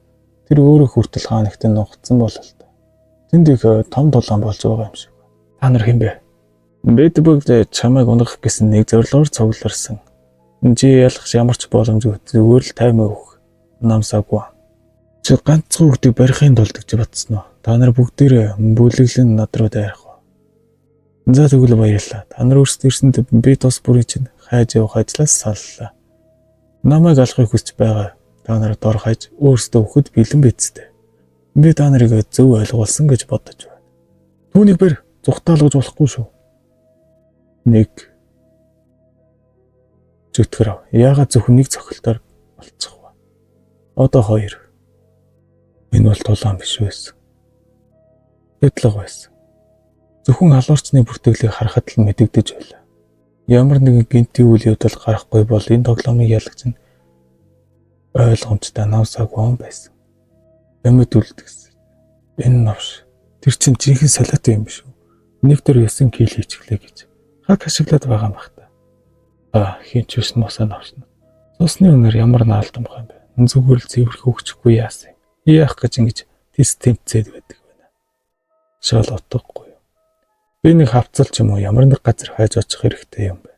Тэр өөрөө хүртэл хаанагт нугацсан бололтой. Тэнд их том дулаан болж байгаа юм шиг. Та нар хэн бэ? Бид бүгд чамайг унгах гэсэн нэг зорилгоор цугларсан. Чи ялах ямар ч боломжгүй зүгээр л таймаа өгөх. Намсаагүй. Чи ганцхан хүүхдийг барихын тулд гэж батсан уу? Та нар бүгдээрээ бүлэглэн над руу дайрах уу? За тэгвэл баярлалаа. Та нар өөрсдөө ирсэнд би тус бүрийн чинь хайж явах ажлаас саллаа. Намайг алахыг хүсч байгаа. Та нар дор хаяж өөрсдөө өгөхөд бэлэн бидтэй. Би та нарыг зөв ойлгуулсан гэж бодож байна. Түүнийг бэр зүхтаалгаж болохгүй шүү. 1 Зүтгэр яагаад зөвхөн нэг цохилтоор болчих вэ? Одоо 2. Энэ бол тулаан биш байсан. Эдлэг байсан. Зөвхөн халуурчны бүртгэлийг харахад л мэдэгдэж байлаа. Ямар нэгэн гинтийн үйл явдал гарахгүй бол энэ тоглоомын ялагч нь ойлгомжтой намсаагүй он байсан. Амьд үлдгэсэн. Энэ навш. Тэр чинь жинхэнэ солиот юм биш үү? Нэг төр ясан кил хийчихлээ гэж. Хаг ашиглаад байгаа юм бах та. Хинч биш мосоо навшна. Цусны өнөр ямар наалдам юм бэ? Зүгээр л цэвэрх өгчихгүй яасан юм. Яах гэж ингэж тест тэмцээд байдаг байна. Шал утгагүй. Би нэг хавцал ч юм уу ямар нэг газар хайж очих хэрэгтэй юм бэ.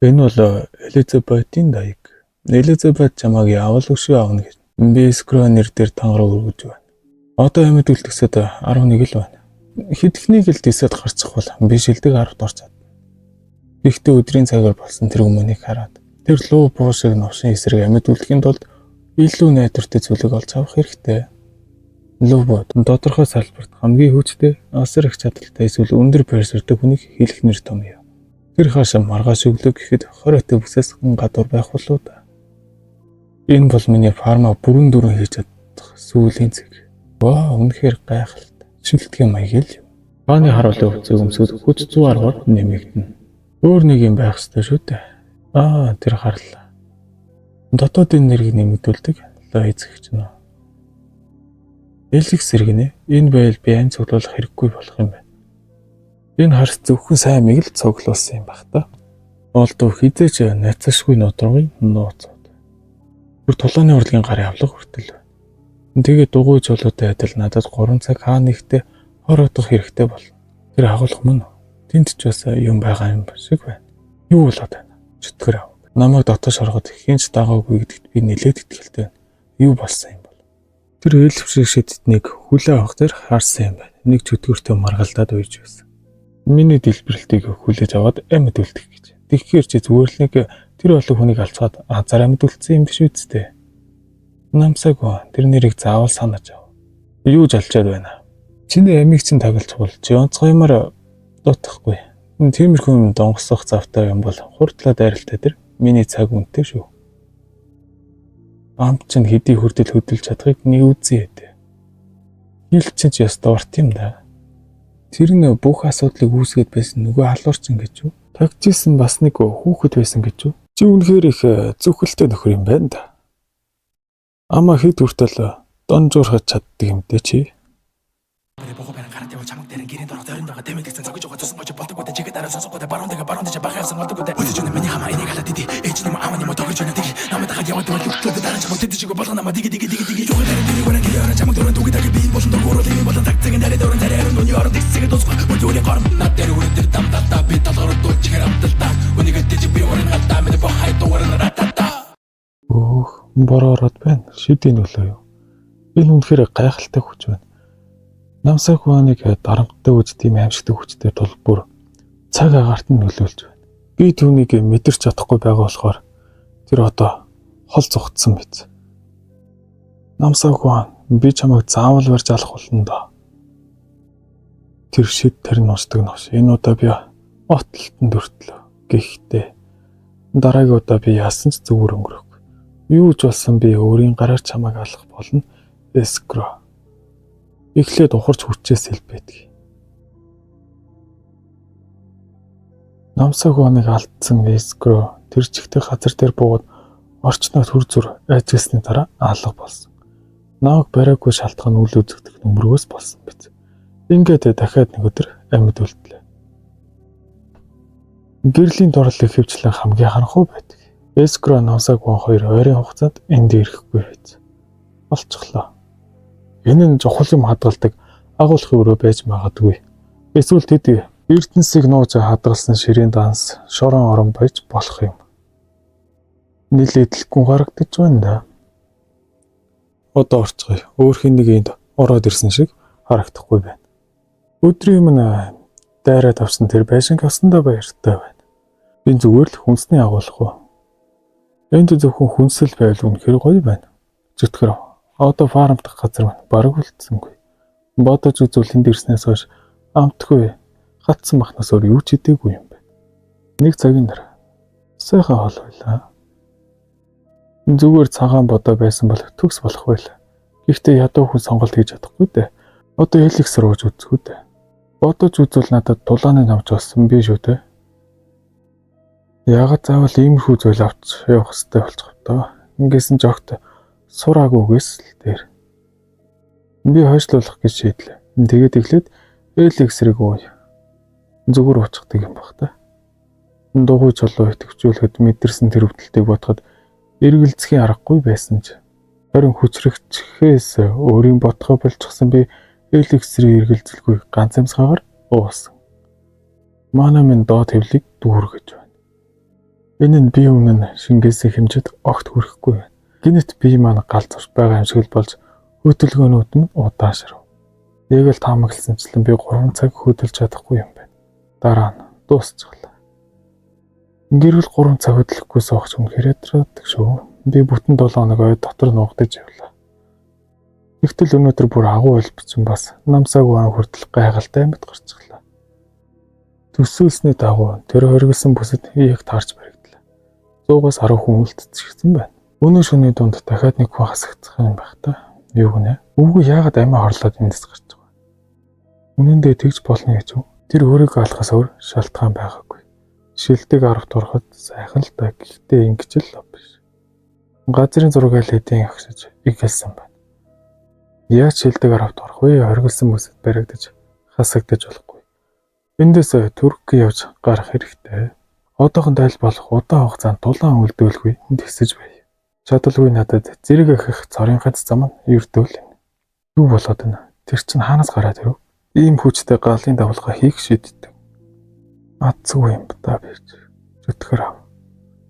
Энэ бол Элизабетийн даяг. Элизабет чамааг явал өшөө авна гэж. Би скронер дээр тангараа өргөж байна. Одоо амьд үлдгэсэд 11 л байна. Хэдхнийг л дисэд гарчих бол би шилдэг 10-д орч чадна. Гэхдээ өдрийн цагаар болсон тэр хүмүүнийг хараад тэр луу буу шиг новшин эсрэг амьд үлдэхийн тулд илүү найдвартай зүйлийг олж авах хэрэгтэй. Луу тодорхой салбарт хамгийн хүчтэй, асар их чадaltaй эсвэл өндөр персертэй хүнийг хэлэх нэр том юм. Тэр хаашаа маргааш өглөө гэхэд 20 бүсээс гадуур байх болоо да. Энэ бол миний фарма бүрэн дөрөв хийж чадах сүүлийн зэг. Үнэхээр гайхалтай. Шилтгэн маяг л юм. Хааны харуулын хувцас өмсөд хүч 100 аргаар нэмэгдэнэ. Өөр нэг юм байх ёстой шүү дээ. Тэр харлаа. Дотоодын нэрийг нэмэгдүүлдэг лоизгч нөө. Элих сэргэнэ. Энэ байл би амь цуглуулах хэрэггүй болох юм байна. Энэ харс зөвхөн сайн мэг л цуглуулсан юм бах та. Олдов хизээч найцаашгүй нудрагын нууцуд. Бүр тулааны урлагийн гарын авлага хүртэл. Тэгээд дугуй жолоотой адил надад 3 цаг хаа нэгтээ хор утгах хэрэгтэй болно. Тэр агуулга мөн тэнд ч бас юм байгаа юм шиг байна. Юу болоод байна? Чөтгөр ав. Намайг дотоош ороход хинч дагаагүй гэдэгт би нэлээд итгэлтэй байна. Юу болсон юм бол? Тэр ээлжшиг шидэднийг хүлээ авах дээр харсан юм байна. Нэг чөтгөртөө маргалдаад уйж байсан. Миний дэлбэрэлтийг хүлээж аваад амьд үлдэх гэж. Тэгэхээр чи зүгээр л нэг тэр олон хүнийг алцгаад азар амьд үлдсэн юм биш үсттэй. Намсаагүй тэр нэрийг заавал санаж ав. Юу жалчаад байна? Чиний амийг чинь таглаж бол чи онцгой юмар дутахгүй. Тиймэрхүү юм донгосох завтай юм бол хурдлаа дайралтай тэр миний цаг үнэтэй шүү. Амт чинь хэдий хүртэл хөдөлж чадахыг нэг үзье дээ. Хил чинь ч ястаа урт юм да. Тэр нь бүх асуудлыг үүсгээд байсан нөгөө халуурчин гэж юу? Тагчижсэн бас нэг хүүхэд байсан гэж юу? Чи үнэхээр их зөвхөлтэй нөхөр юм байна да. Ама хэд хүртэл донжуурхаж чаддаг юм дээ чи. Бороод байна. Шидийн нөлөө юу? Энэ үнэхээр гайхалтай хүч байна. Намсаг хуаныг дарамттай үз тийм аимшигтай хүчтэй тул бүр цаг агаарт нь нөлөөлж байна. Би түүнийг мэдэрч чадахгүй байгаа болохоор тэр одоо хол зүгтсэн биз. Намсаг хуан би чамайг заавал барьж алах болно доо. Тэр шид тэр нуусдаг новш. Энэ удаа би оттолтонд өртлөө. Гэхдээ дараагийн удаа би яасан ч зүгээр өнгөрөх. Юу ч болсон би өөрийн гараар чамайг алах болно. Эскро. Эхлээд ухарч хүчээс хэлбэдэг. Намсаг хуаныг алдсан Эскро тэр чигтэй газар дээр буугаад орчноо төр зүр айжсны дараа алга болсон. Намайг бариагүй шалтгаан үл үзэгдэх нөмргөөс болсон биз. Ингээд дахиад нэг өдөр амьд үлдлээ. Гэрлийн дурлал хөвчлэн хамгийн харанхуй байдаг. Эскро намсаг хуан хоёр ойрын хугацаанд энд ирэхгүй биз. Олцглоо. Энэ нь чухал юм хадгалдаг агуулгын өрөө байж магадгүй. Эсвэл тэд эрдэнсийг нууж хадгалсан ширийн данс шорон орон байж болох юм. Нилээдэлгүй харагдаж байна да. Одоо орцгоё. Өөр хин нэг энд ороод ирсэн шиг харагдахгүй байна. Өдрийн өмнө дайраад авсан тэр байшинг авсандаа баяртай байна. Би зүгээр л хүнсний агуулга уу. Энд зөвхөн хүнсэл байвал үнэхээр гоё байна. Зүтгэр. Одоо фарм дах газар байна. Бараг үлдсэнгүй. Бодож үзвэл энд ирснээс хойш амтгүй хатсан махнаас өөр юу ч хийдэггүй юм байна. Нэг цагийн дараа сайхан хоол байлаа. Зүгээр цагаан бодоо байсан бол төгс болох байлаа. Гэхдээ ядуу хүн сонголт хийж чадахгүй дээ. Одоо Эликс рууж үзгүй дээ. Бодож үзвэл надад тулааны намч болсон би шүү дээ. Яагаад заавал иймэрхүү зүйл авч явах хэрэгтэй болчих вэ? Ингэсэн ч огт сураагүйгээс л дээр. Би хойшлуулах гэж шийдлээ. Тэгээд эхлээд Эликсрийг ууя. Зүгээр уучдаг юм бах та. Дугуй жолоо итгэвчүүлэхэд мэдэрсэн тэр өвдөлтийг бодоход эргэлзэхийн аргагүй байсан ч харин хүчрэгчхээс өөрийн бодхоо болчихсон би Эликсрийг эргэлзэлгүй ганц амсгаагаар уусан. Манай минь доод хэвлийг дүүргэж байна. Энэ нь бие өмнө шингээсэн хэмжээд огт хүрэхгүй байна. Гинэт бие маань галзуурч байгаа юм шиг л болж хөдөлгөөнүүд нь удаашрав. Яг л таамагласанчлан би 3 цаг хөдөлж чадахгүй юм байна. Дараа нь дуусчихлаа. Гэрэл 3 цаг хөдлөхгүй суух үнэхээр ядрадаг шүү. Би бүтэн 7 хоног ой дотор нуугдаж явлаа. Тэгтэл өнөөдөр бүр агуу олбцсон бас намсаг уан хүртэл гайхалтай амьд гарчихлаа. Төсөөлсний дагуу тэр хоригдсан бүсэд яг таарч баригдлаа. 100-аас 10 хүн үлдчихсэн байна. Өнөө шөнийн дунд дахиад нэг хүн хасагдах юм байх та. Юу гэнэ? Үгүй яагаад амиа хорлоод эндээс гарч байгаа. Үнэн дээр тэгж болно гэж үү? Тэр өөрийгөө алахаас өөр шалтгаан байгаагүй. Шилдэг 10 турахад сайхан л та, гэхдээ ингэж л биш. Газрын зураг хэдийн агшиж игэлсэн байна. Яаж шилдэг 10 турах вэ? Оргилсан бүсэд баригдаж хасагдаж болохгүй. Эндээс Турк явж гарах хэрэгтэй. Одоохондоо аль болох удаан хугацаанд дулаан үлдүүлгүй тэгсэж бай. Чадалгүй надад зэрэг ахих цорын ганц зам нь ердөөл. Юу болоод байна? Тэр чинь хаанаас гараад ирв? Ийм хүчтэй галын давлгаа хийх шийддэг. Атцгүй юм да бич. Зүтгэр ав.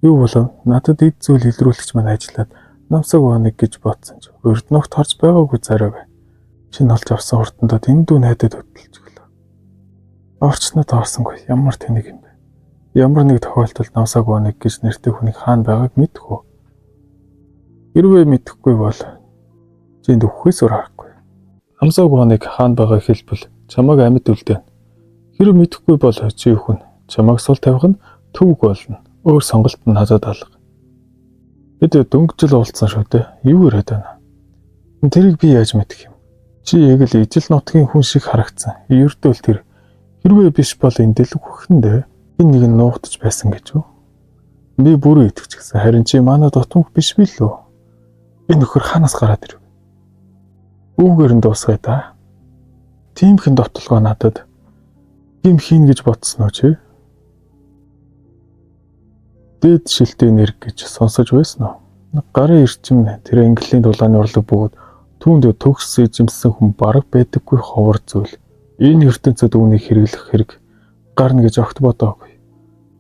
Юу болов? Надад эд зүйл илрүүлэгч маань ажиллаад намсаг бааныг гэж бодсон ч урд ногт харж байгаагүй царай бай. Шинэ олж авсан хурдандаа дэндүү найдад хөдөлж өглөө. Орчнод орсонгүй ямар тэнэг юм бэ? Ямар нэг тохиолдолд намсаг бааныг гэж нэртэй хүнийг хаана байгааг мэдэх үү? Хэрвээ мэдэхгүй бол чинд өвхөөс өөр харахгүй. Намсаг бааныг хаана байгааг хэлбэл чамайг амьд үлдээн. Хэрвээ мэдэхгүй бол чи хүн чамайг сул тавих нь төвөг болно. Өөр сонголт нь надад алга. Бид дөнгөжл уулзсан шүү дээ. Юу яриад байна? Тэрийг би яаж мэдэх юм? Чи яг л ижил нутгийн хүн шиг харагдсан. Ердөөл тэр хэрвээ биш бол энэ дэлг хөхөндөө энэ нэг нь нуугдж байсан гэж үү? Би бүрэн итгэж гисэн. Харин чи манай дутмаг биш би лөө? Энэ нөхөр хаанаас гараад ирв? Үүгээр нь дуусгая да. Тиймхэн довтлогоо надад юм хийн гэж бодсон уу чи? Дэд шилтэй нэр гэж сонсож байсан уу? Гарын эрчим тэр английн дулааны урлаг бөгөөд түүнд төгс эзэмсэн хүн бараг байдаггүй ховор зүйл. Энэ ертөнцид үүнийг хэрэглэх хэрэг гарна гэж огт бодоогүй.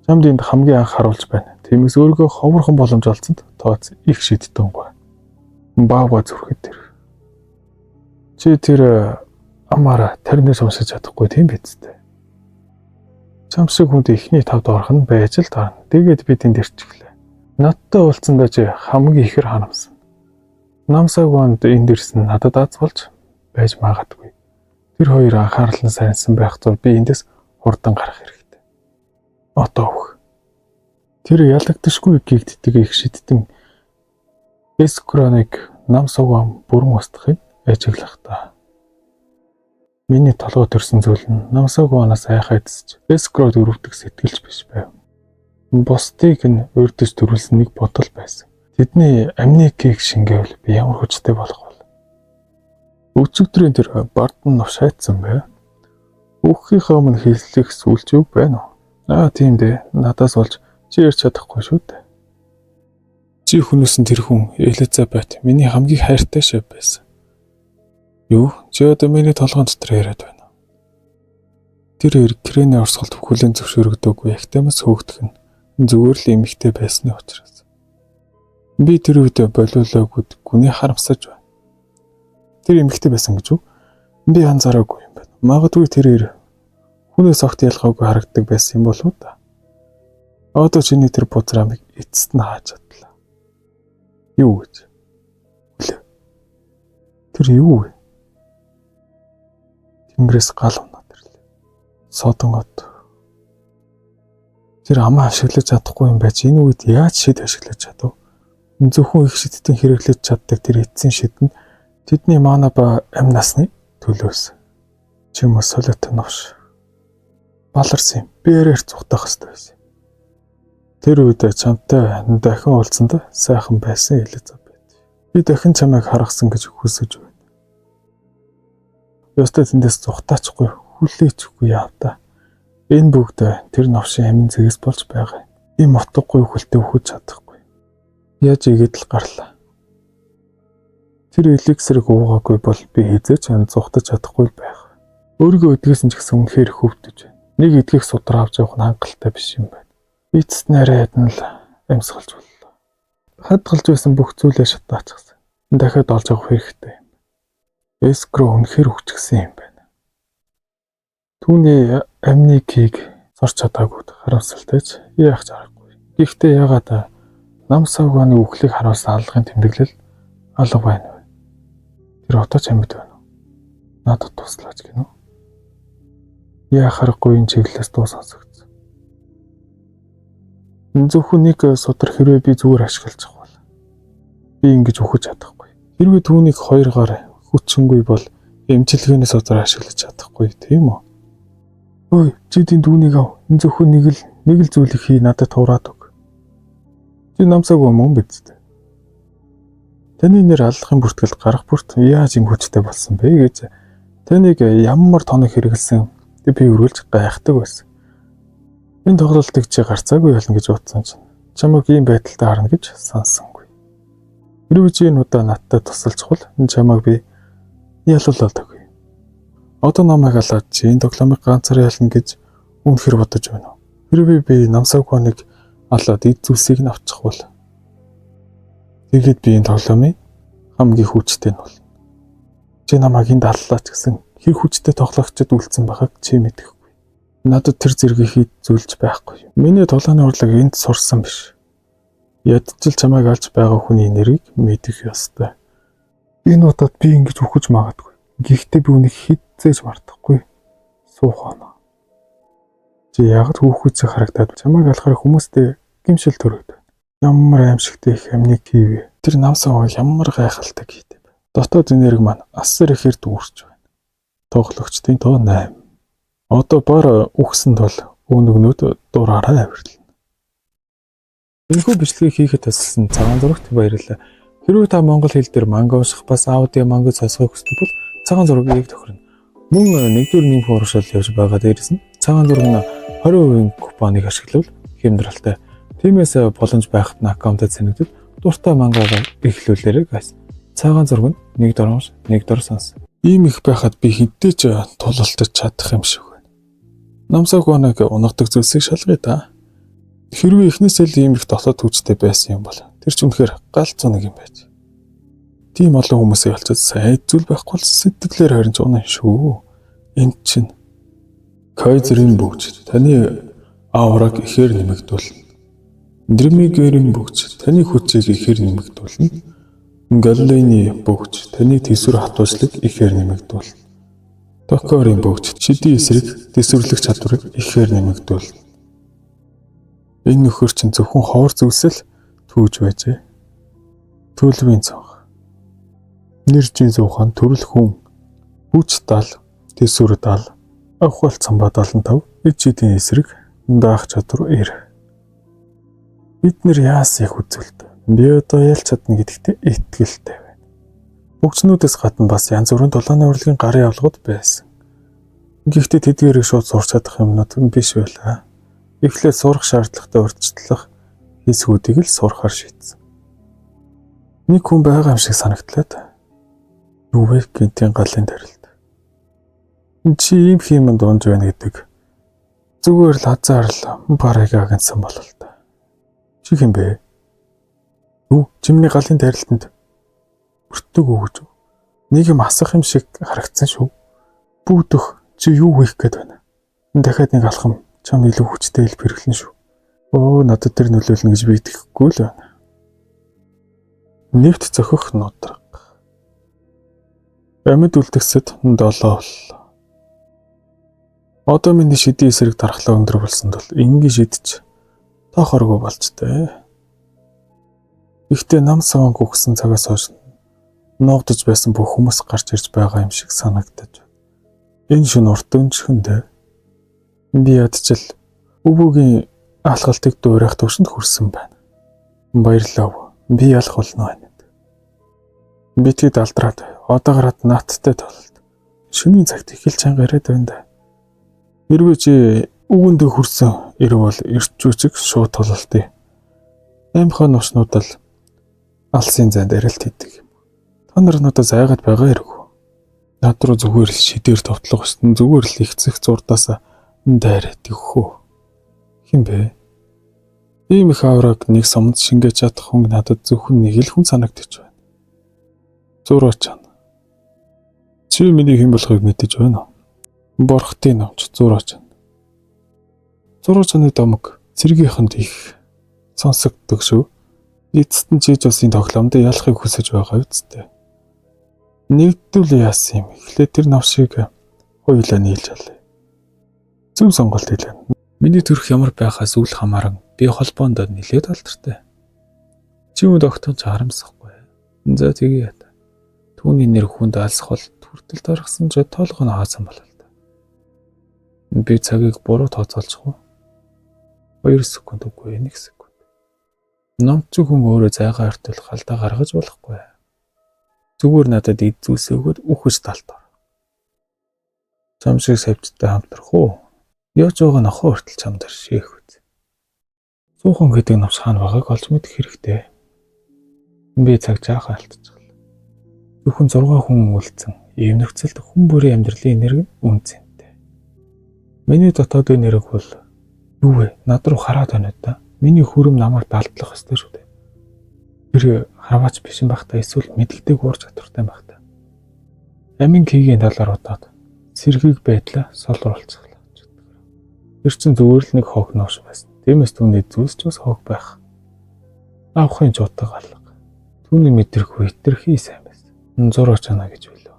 Чамд энд хамгийн анх харуулж байна. Тиймээс өөрийгөө ховорхон боломж олцсонд тооц их шийдтэнгүй. Баава зүрхэд тэр. Чи тэр амаараа тарнаас уншиж чадахгүй тийм биз дээ. Чам шиг хүнд ихний тавд орох нь байж л таарна. Тэгээд би тэнд ирчихлээ. Надтай уулзсандаа чи хамгийн ихэр ханамсан. Намсаг банд энд ирсэн надад аз болж байж магадгүй. Тэр хоёр анхаарал нь сайнсан байх тул би эндээс хурдан гарах хэрэгтэй. Одоо өөх. Тэр ялагдашгүй гигддэг их шидтэн эскроныг намсаг бам бүрэн устгахыг ажиглах та. Миний толгой төрсөн зүйл нь намсаг баанаас айхайдсаж эскрод өрөвдөх сэтгэлж биш байв. Бусдыг нь урьдч төрүүлсэн нэг бодол байсан. Тэдний амникийг шингээвэл би ямар хүчтэй болох вэ? Өчигдрийн тэр бардан нов шайтсан бай. Өөхийнхөө өмнө хэллэх сүлж юу байна уу? Тийм дээ. Надаас болж чи ярьж чадахгүй шүү дээ. Чи хүнөөсөн тэр хүн Элизабет миний хамгийн хайртай шив байсан. Юу? Чи одоо миний толгойн дотор яриад байна уу? Тэр хоёр крэний орсголт хүлэн зөвшөөрөгдөөгүй ягтамас хөөгдөх нь зүгээр л эмэгтэй байсны учраас. Би тэр үед болиулаагүйд гүний харамсаж байна. Тэр эмэгтэй байсан гэж үү? Би анзаараагүй юм байна. Магадгүй тэр хоёр хүнээс огт ялгаагүй харагддаг байсан юм болов уу та? Одоо чиний тэр бузраамыг эцэст нь хааж чадлаа. Юу гэж? Тэр юу вэ? Тэнгэрээс гал унаад ирлээ. Содон од. Тэр амаа ашиглаж чадахгүй юм байж энэ үед яаж шид ашиглаж чадав? Зөвхөн их шидтэн хэрэглэж чаддаг тэр эцсийн шид нь тэдний мана ба амь насны төлөөс. Чимээ солиотой новш. Баларсан юм. Бээрээр цухтах хэрэгтэй байсан. Тэр үед чамтай дахин уулзсанд сайхан байсан Элизабет. Би дахин чамайг харгасан гэж хүсэж байна. Ёстой тэндээс цухтаачгүй хүлээчихгүй яав та. Энэ бүгд тэр новшийн амин зэгээс болж байгаа. Ийм утгагүй хүлтэй өгч чадахгүй. Яаж игээд л гарлаа. Тэр эликсэрийг уугаагүй бол би хизээч цухтаж чадахгүй байх. Өөрийгөө өдгөөсөн ч гэсэн үнэхээр хөвдөж байна. Нэг эдгэх судраа авч явах нь хангалттай биш юм байна. Эцэст нэрээ ядна л амьсгалж боллоо. Хадгалж байсан бүх зүйлээ шатаачихсан. Дахиад олж авах хэрэгтэй юм. Эскро үнэхээр хүчгсэн юм байна. Түүний амникийг зорч чадаагүй харамсалтай ч яах ч аргагүй. Гэхдээ ягаад намсагваны үхлийг харуулсан алгын тэмдэглэл алга байна вэ? Тэр одоо ч амьд байна уу? Надад туслаач гинэ үү? Яах аргагүй энэ чиглэлээс дуу сонсогдсон. Зөвхөн нэг судар хэрвээ би зүгээр ашиглаж бол би ингэж өгч чадахгүй. Хэрвээ түүнийг хоёр гар хүчингүй бол эмчилгээний судраа ашиглаж чадахгүй тийм үү? Ой, чи тийм дүүнийг ав. Энэ зөвхөн нэг л зүйлийг хий надад туураад өг. Чи намсаагүй мөн биз дээ. Таны нэр аллахын бүртгэлд гарах бүрт яаж юм хүчтэй болсон бэ гэж таныг ямар тоног хэрэгэлсэн би өргөлж гайхдаг байсан. Энэ тоглолтыг чи гарцаагүй болно гэж утсан чинь чамайг ийм байдалтай харна гэж санссангүй. Хэрвээ чи энэ удаа надтай тусалцвал чамайг би ялуулаад өгье. Одоо намайг алаад чи энэ тоглоомыг ганцаар ялна гэж үнэхээр бодож байна уу? Хэрвээ би намсаагүй нэг алаад эд зүйлсийг нь авчих бол тэгээд би энэ тоглоомын хамгийн хүчтэй нь болно. Чи намайг энд аллаач гэсэн хэр хүчтэй тоглогчд үлдсэн байгааг чи мэдэхгүй. Надад тэр зэргийг зүйлж байхгүй. Миний тоглооны урлаг энд сурсан биш. Ядчил чамайг алж байгаа хүний нэрийг мэдэх ёстой. Энэ удаад би ингэж үхэж магадгүй. Гэхдээ би үнийг хитцээж мартахгүй. Суухана. Чи яг хүүхүүцээ харагдаад чамайг алахаар хүмүүстэй гимшил төрөөд. Ямар аимшигтэй их амныг хийвэ. Тэр намсаа ямар гайхалтай хийдэг. Дотоод энерги маань асар ихээр дүүрч байна. Тоглогчдын тоо 8. Одоо баар үхсэнд бол өнөгнүүд дураараа авирлаа. Энэхүү бичлэгийг хийхэд тусалсан цагаан зурагт баярлалаа. Хэрвээ та монгол хэл дээр манга унших бас аудио манга сонсохыг хүсвэл цагаан зургийг тохирно. Мөн нэгдүгээр нэмэх урагшаал явж байгаа дээрээс нь цагаан зураг нь 20% купоныг ашиглавал хямдралтай. Тиймээс боломж байхад нь аккаунтад сэнэгдэл дуртай мангагаа эхлүүлээрэй guys. Цагаан зураг нь нэг дор сонс. Ийм их байхад би хэдтэй ч тулалтаж чадах юм шиг байна. Намсаагүй нэг унгадаг зүйлсийг шалгая та. Хэрвээ эхнээсээ л ийм их дотоод хүчтэй байсан юм бол тэр ч үнэхээр галзуу нэг юм байж. Тийм олон хүмүүсийг алчаад сайн зүйл байхгүй бол сэтгэлээр харин ч унаа шүү. Энд чинь Кайзерийн бүгж таны аураг ихээр нэмэгдүүлнэ. Дримигерийн бүгж таны хүчийг ихээр нэмэгдүүлнэ. Галлейны бүгж таны төсвөр хатуучлыг ихээр нэмэгдүүлнэ. Токорийн бүгж шидийн эсрэг төсвөрлөх чадварыг ихээр нэмэгдүүлнэ. Энэ нөхөр чинь зөвхөн ховор зүйлсэл түүж байжээ. Төлөвийн цонх. Нэржийн зуухан төрөл хүн. Хүч тал, төсвөр тал, авхал цамбаа 75, эцэдийн эсрэг, даах чадвар 90. Бид нэр яас их үзүүлдэг. Би одоо ялч чадна гэдэгт итгэлтэй байна. Бүгчнүүдээс гадна бас янз бүрийн долооны урлагийн гарын авлагууд байсан. Гэхдээ тэдгээрийг шууд сурч чадах юмнууд биш байлаа. Эхлээд сурах шаардлагатай урьдчилах хэсгүүдийг л сурахаар шийдсэн. Нэг хүн байгаа юм шиг санагдлаа. Юу вэ гэнтийн галын тарилт. Чи ийм хиймэн дуунж байна гэдэг. Зүгээр л хазаарлаа барыг агнсан болол та. Чи хэм бэ? Юу чимний галын тарилтанд өртөг өгөж. Нэг юм асах юм шиг харагдсан шүү. Бүүдөх чи юу хийх гээд байна? Дахиад нэг алхам чам илүү хүчтэй хэл бэрхлэн шүү. Оо надад тэр нөлөөлнө гэж би итгэхгүй л байна. Нэвт зохих нудраг. Амьд үлдгэсэд 7 боллоо. Одоо миний шидийн эсрэг дархлаа өндөр болсонд бол ингийн шидэж тоохоргүй болж тээ. Ихтэй нам саванг өгсөн цагаас хойш нуугдж байсан бүх хүмүүс гарч ирж байгаа юм шиг санагдаж. Энэ шин урт өнчхөндөө би ядчил өвөгийн алхалтыг дуурайх төвшөнд хүрсэн байна. Баярлалаа. Би ялах болно байна. Битгий далдраад одоогород нааттай тололт. Шөнийн цагт их л чанга яриад байна да. Хэрвээ чи үгэндээ хүрсэн ирвэл ирчүүчиг шууд тололтыг. Амхаа нуушнууд л алсын занд арилт хийдэг юм. Та нар надад зайгаад байгаа хэрэггүй. Над руу зүгээр л шидээр товтлох өстөн зүгээр л ихцэх зурдаас дайраад өгөхөө. Хин бэ? Ийм их авраг нэг сомд шингээж чадах хүн надад зөвхөн нэг л хүн санагдаж байна. Зураач. Чи миний хэн болохыг мэдэж байна уу? Борхтын номч зураач. Зураачны домог цэргийнхэнд их сонсогддог шүү. Эцэст нь чиж усын тоглоомд ялахыг хүсэж байгаа үсттэй. Нэгдвэл яасан юм. Эхлээд тэр навшиг хоёулаа нийлж алъя. Зөв сонголт хийлээ. Миний төрх ямар байхаас үл хамааран би холбоонд нэлээд алдартай. Чи үүнд огтхон харамсахгүй. За тэгээ яа. Түүний нэр хүнд алсах бол хүртэл даргасан ч тоолгоо нь хаасан болол та. Би цагийг буруу тооцоолчих уу? 2 секунд үгүй 1 секунд. Номч хүн өөрөө зайгаа ортол галдаа гаргаж болохгүй. Зүгээр надад эд зүйлсээ өгөөд үхэж талт ор. Чам шиг савчтай хамтрах уу? Яаж байгаа нохоо ортол чамд шээх үз. Суухан гэдэг номч хаана байгааг олж мэдэх хэрэгтэй. Би цаг жаахан алдчихлаа. Зөвхөн 6 хүн үлдсэн. Ийм нөхцөлд хүн бүрийн амьдралын нэр үнцэнтэй. Миний дотоодын нэрэг бол юу вэ? Над руу хараад байна да. Миний хүрэм намайг далдлах ёстой шүү дээ. Тэр харваач биш юм бах та, эсвэл мэддэг уур чадвартай байх та. Амин кигийн талаар удаад сэргийг байдлаа солруулцглаа. Тэр чин зүгээр л нэг хог nooш байсан. Тиймээс түүний зүйлс ч бас хог байх. Авахын ч утга алга. Түүний мэдрэх үетерхий сайн байсан. Зураг чана гэж билүү.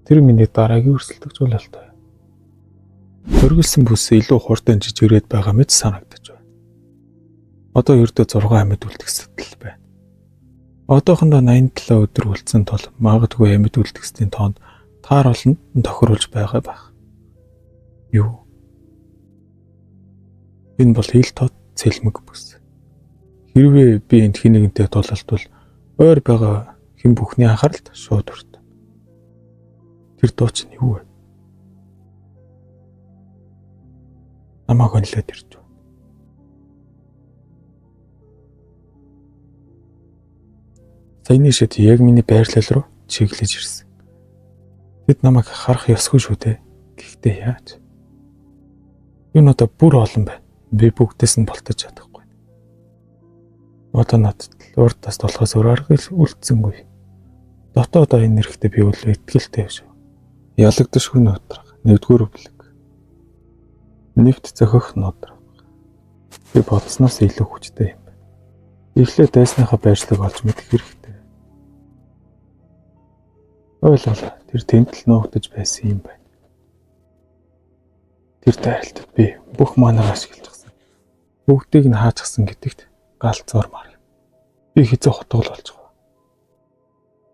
Тэр миний дараагийн өрсөлдөгч бололтой. Хөргөлсөн бүс илүү хурдан жижигрээд байгаа мэт санагдаж байна. Одоо ердөө 6 амьд үлдгэсэтэл байна. Одоохондоо 87 өдөр үлдсэн тул магадгүй амьд үлдгэсний тоонд таарууланд тохируулж байгаа байх. Юу? Энэ бол хил тод цэлмэг бүс. Хэрвээ би энд хинэгэнтэй тулалтвал ойр байгаа хэн бүхний анхааралд шууд өрт. Тэр дууч нь юу вэ? Намайг онлоод ирж байна. Саяны шид яг миний байрлал руу чиглэж ирсэн. Тэд намайг харах ёсгүй шүү дээ. Гэхдээ яаж? Энэ одоо бүр олон байна. Би бүгдээс нь болтож чадахгүй. Одоо надад урд тас толгоос өөр арга үлдсэнгүй. Дотоод энэ нэрхтээ би үл итгэлтэй шүү. Ялагдашгүй нутрах, 1-р бүлэг. Нэвт зохих нутрах. Би бодсноос илүү хүчтэй юм байна. Эхлээд дайсныхаа байршлыг олж мэдэх хэрэгтэй. Ойлголоо. Тэр тэнд л нуугдаж байсан юм байна. Тэр дайралтад би бүх манаа ашиглажсан. Бүгдийг нь хаачихсан гэдэгт галзуурмаар юм. Би хэзээ хутгал болж байгаа.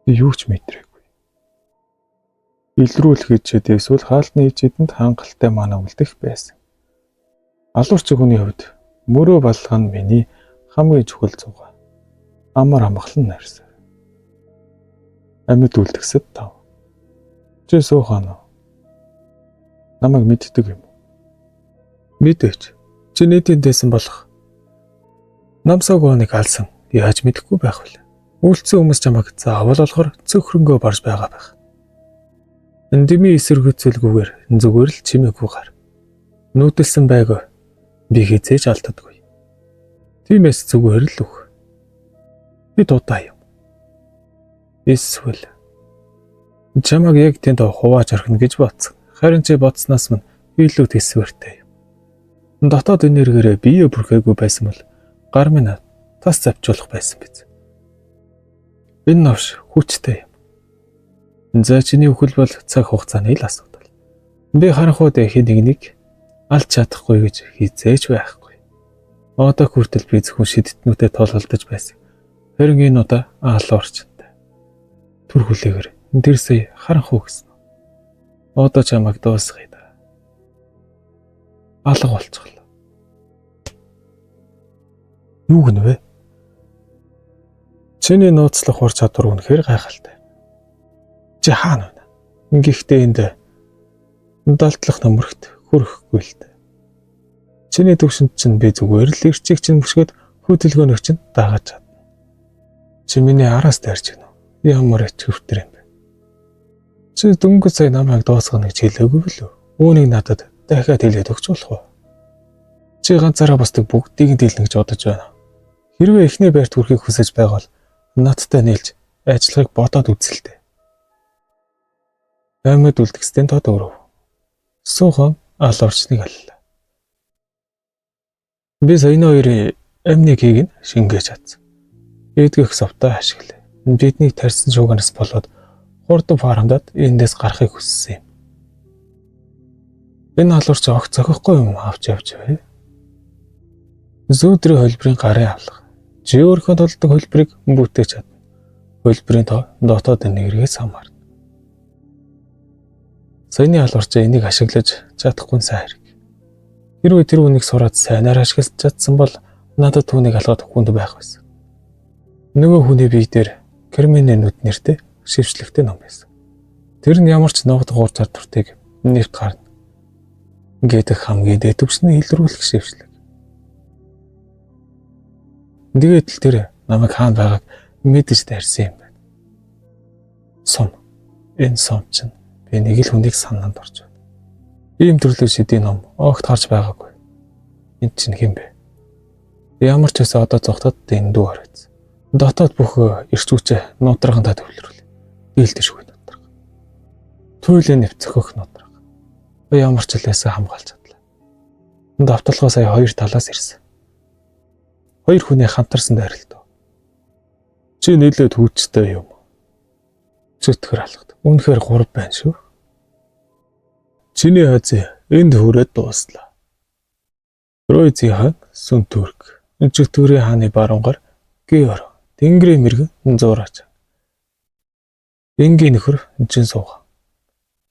Би юу ч мэдрээгүй. Илрүүлэх ичэд эсвэл хаалтны ичэдэнд хангалттай манаа үлдэх байсан. Алуурч хүний хувьд мөрөө балга нь миний хамгийн чухал зугаа. Амар амгалан найрсав. Амьд үлдгэсэд тав. Чи суухан уу? Намайг мэддэг юм уу? Мэдээч. Чи нийтийн дэсэн болох. Намсаг гооныг алсан. Яаж мэдэхгүй байх вэ? Үлдсэн хүмүүс чамайг заавал болохоор цөхрөнгөө барж байгаа байх. Эндими эсэргүүцэлгүйгээр зүгээр л чимээгүй гар. Нүүдэлсэн байг. Би хизээж алддаггүй. Тиймээс зүгээр л үх. Би дуудаа юм. Эсвэл чамайг яг тэнд хувааж орхино гэж бодсон. Харин чи бодсноос минь илүү төсвөртэй юм. Дотоод энергиэрээ бие бүрхээгүй байсан бол гар минь тас завжуулах байсан биз. Энэ новш хүчтэй юм. За чиний үхэл бол цаг хугацааны л асуудал. Би харанхуйд хэд нэгнийг алж чадахгүй гэж хизээж байхгүй. Одоо хүртэл би зөвхөн шидтнүүтэй тоололдож байсан. Харин энэ удаа аалуурчтай. Түр хүлээгээр тэр сая харанхуй гэсэн. Одоо чамайг дуусгая да. Алга болчихлоо. Юу гэнэ вэ? Чиний нууцлах ур чадвар үнэхээр гайхалтай. Чи хаана вэ? Гэхдээ энд далдлах номерт хүрэхгүй л дээ. Чиний төвшөнд чинь би зүгээр л ирчиг чинь бүсгэд хөдөлгөөнөг чинь дагаад чадна. Чи миний араас дайрч гэнэ. Ямар ичвэртэр юм бэ? Чи дөнгөж сая намайг дуусгах гэж хэлээгүй билүү? Үүнийг надад дахиад хэлээд өгч болох уу? Чи ганцаараа бусдаг бүгдийг дийлнэ гэж бодож байна. Хэрвээ эхний байрт хүрэхийг хүсэж байвал надтай нийлж ажиллахыг бодоод үзэлтэй. Амьд үлдгэстэй тод өрөв. Суухан алуурчныг аллаа. Би саяны хоёрын амныг нь шингээж чадсан. Эдгэх совтоо ашиглая. Биднийг тарьсан шуугараас болоод хурдан фармдад эндээс гарахыг хүссэн юм. Энэ алуурч огт зохихгүй юм авч явж бай. Зүүдрийн хөлбөрийн гарын авлага. Чи өөрийнхөө толдог хөлбөрийг бүтээж чадна. Хөлбөрийн дотоод энергиээс хамаарна. Саяны алуурчаа энийг ашиглаж чадахгүй нь сайн хэрэг. Хэрвээ тэр үнийг сураад сайнаар ашиглаж чадсан бол надад түүнийг алгаад хүнд байх байсан. Нөгөө хүний бие дээр Кермене нүд нэртэй шивчлэгтэй ном байсан. Тэр нь ямар ч ногд гуур чадвартыг нэвт гарна гэдэг хамгийн дээд түвшний илрүүлэх шивчлэг. Тэгээд л тэр намайг хаана байгааг мэдэж дайрсан юм байна. Сум. Энэ сум чинь би нэг л хүнийг санаанд орж байна. Ийм төрлөө шидийн ном огт харж байгаагүй. Энд чинь хэм бэ? Ямар ч байсан одоо зогтоод дэндүү оройц. Дотоод бүх эрч хүчээ нудрагандаа төвлөрүүл. Дийлдэшгүй нудраг. Туйлын нэвцөхөх нудраг. Би ямар ч хэлээсээ хамгаалж чадлаа. Давталгаа сая хоёр талаас ирсэн. Хоёр хүний хамтарсан дайралтаа. Чи нийлээд хүчтэй юм. Зүтгэр алхад. Үнэхээр 3 байна шүү. Чиний хазы энд хүрээд дууслаа. Ройзи хаан сүн түрк. Зүтгэрийн хааны баруунгаар Геор Тэнгэрийн мэрэгэн зуураач. Энгийн нөхөр чин сууга.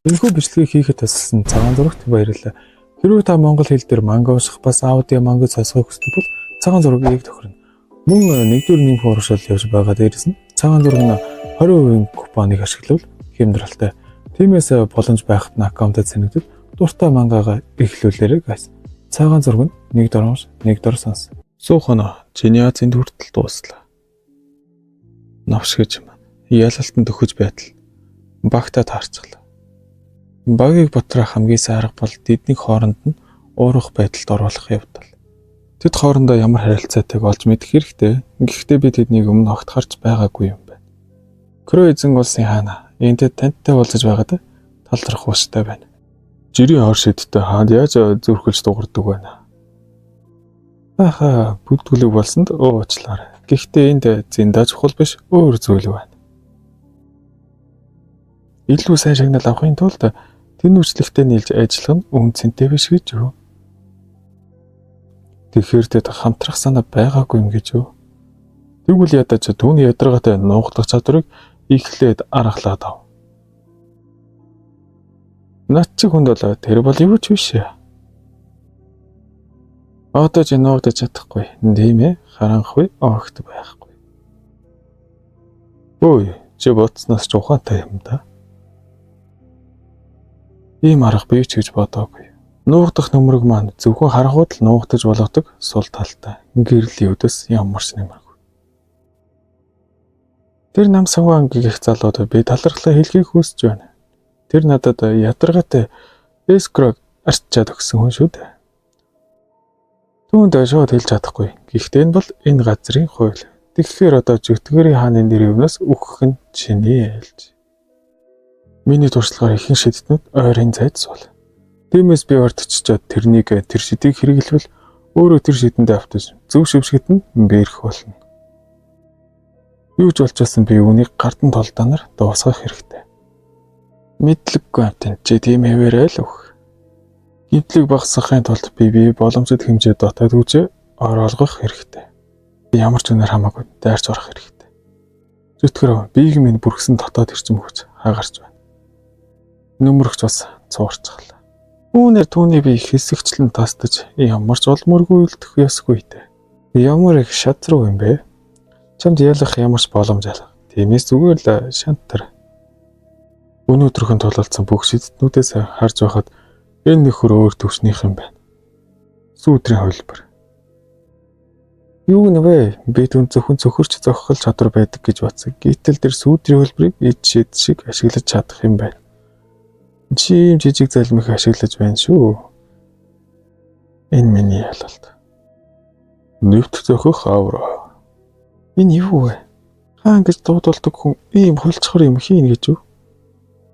Энэхүү бичлэгийг хийхэд тусалсан цагаан зурагт баярлалаа. Хэрвээ та монгол хэл дээр манга унших бас аудио манга сонсохыг хүсвэл цагаан зургийг тохирно. Мөн нэгдүгээр нэмэх ууршаал явж байгаа дээрээс нь цагаан зураг нь 20% купоныг ашиглавал хямдралтай. Тиймээс боломж байхад нь аккаунтад санагдвал дуртай мангагаа эхлүүлээрэй guys. Цагаан зураг нь 1 дор унш, 1 дор сонс. Суухана чиний Азийн хүртэл дууслаа. Навш гэж маань ялалтанд төхөж байтал багтаа таарчлаа. Багийг ботрох хамгийн сайн арга бол тэдний хооронд нь уурах байдалд оруулах явдал. Тэд хоорондоо ямар харилцаатайг олж мэдэх хэрэгтэй. Гэхдээ би тэднийг өмнө огт харж байгаагүй юм байна. Крой эзэн улсын хаана энтэй тантай уулзаж байгаад талархах ууштай байна. Жирийн хор шидтэй хаанд яаж зүрхэлж дуурдаг байна. Аха бүдгүлэг болсонд уучлаарай. Гэхдээ энд зиндаа чухал биш өөр зүйл байна. Илүү сайн шагнал авахын тулд тэн үйлчлэгтэй нийлж ажиллах нь үнцэнтэй биш гэж юу? Тэгэхээр тэд хамтрах санаа байгаагүй юм гэж юу? Тэгвэл ядаж түүний ядаргаатай нуугдах чадварыг эхлээд аргалаад ав. Над чи хүнд бол тэр бол юу ч биш. Одоо чи нуугдаж чадахгүй. Тийм ээ, харанхуй огт байхгүй. Ой, чи бодсноос ч ухаантай юм да. Ийм арга бий ч гэж бодоогүй. Нуугдах нөмрөг маань зөвхөн харахуйд л нуугдаж болгодог сул талтай. Гэрлийн үдэс ямар ч нэмэргүй. Тэр нам саван гих залууд би талархлаа хэлхийг хүсэж байна. Тэр надад ядаргаатай эскрог арчаад өгсөн хүн шүү дээ. Түүнд шууд хэлж чадахгүй. Гэхдээ энэ бол энэ газрын хууль. Тэгэхээр одоо Зүтгэрийн хааны нэр өвнөөс үхэх нь чиний ээлж. Миний туршлагаар ихэнх шидтнүүд ойрын зайд суул. Тиймээс би ордчичоод тэрнийг тэр шидийг хэрэглэвэл өөрөө тэр шидэндээ автаж зөв шившгэд нь бэрх болно. Юу ч болчихсон би үүнийг гартан толдаанаар дуусгах хэрэгтэй. Мэдлэггүй амтэн чи тийм хэвээрээ л өг. Гимтлэг багасгахын тулд би боломжит хэмжээ дотоод хүчээ оруулах хэрэгтэй. Ямар ч үнээр хамаагүй дайрч орох хэрэгтэй. Зүтгэр биег минь бүрхсэн дотоод ирчим хүч хагарч байна. Нөмөрөгч бас цуурчглаа. Үүнээр түүний бие хэсэгчлэн тастаж ямар ч олмөргүй үлдэх ёсгүй дээ. Ямар их шатруу юм бэ? Чамд ялах ямар ч боломж алга. Тиймээс зүгээр л шантар. Өнөөдрийн тулалдсан бүх шидтнүүдээс харж байхад энэ нөхөр өөр төвшнийх юм байна. Сүүдрийн хөлбөр. Юу нэ би түн зөвхөн цөхөрч зохихол чадвар байдаг гэж бодсон. Гэтэл тэр сүүдрийн хөлбөрийг ид шид шиг ашиглаж чадах юм байна. Чи жижиг залмих ашиглаж байна шүү. Энэ миний ялалт. Нэвт зохих авра. Энэ юу вэ? Хаан гэж дуудулдаг хүн ийм холцохор юм хийн гэж юу?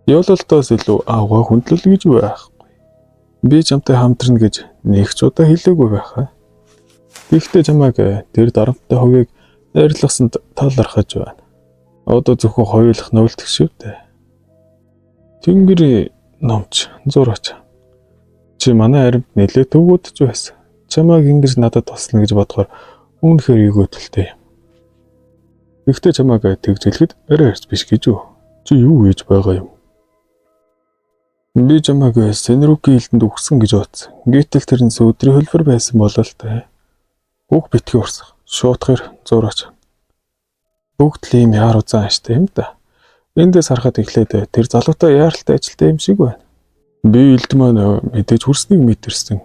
Ялалтаас илүү авгаа хүндлэл гэж байх. Би чамтай хамтрна гэж нэг ч удаа хэлээгүй байхаа. Гэхдээ чамайг тэр дарамттай хувийг найрлахсанд талархаж байна. Одоо зөвхөн хоёулах нөлтөх шүү дээ. Тэнгэрийн номч зураач. Чи манай аримт нэлээд төвгүүдж байсан. Чамайг ингэж надад туслана гэж бодохоор үнэхээр эвгөөдөлтэй юм. Гэхдээ чамайг тэгж хэлэхэд арай арч биш гэж үү? Чи юу хийж байгаа юм? Би чамайг Сенруки хилдэнд өгсөн гэж бодсон. Гэтэл тэрнээс өдрийн хөлбөр байсан болоо л та. Уг битгий урсах. Шуутгэр зураач. Бүгд л ийм яар узан аштай юм да. Эндээс харахад эхлээд тэр залуутай яаралтай ажилтай юм шиг байна. Би илд маань мэдээж хүрснийг мэдэрсэн.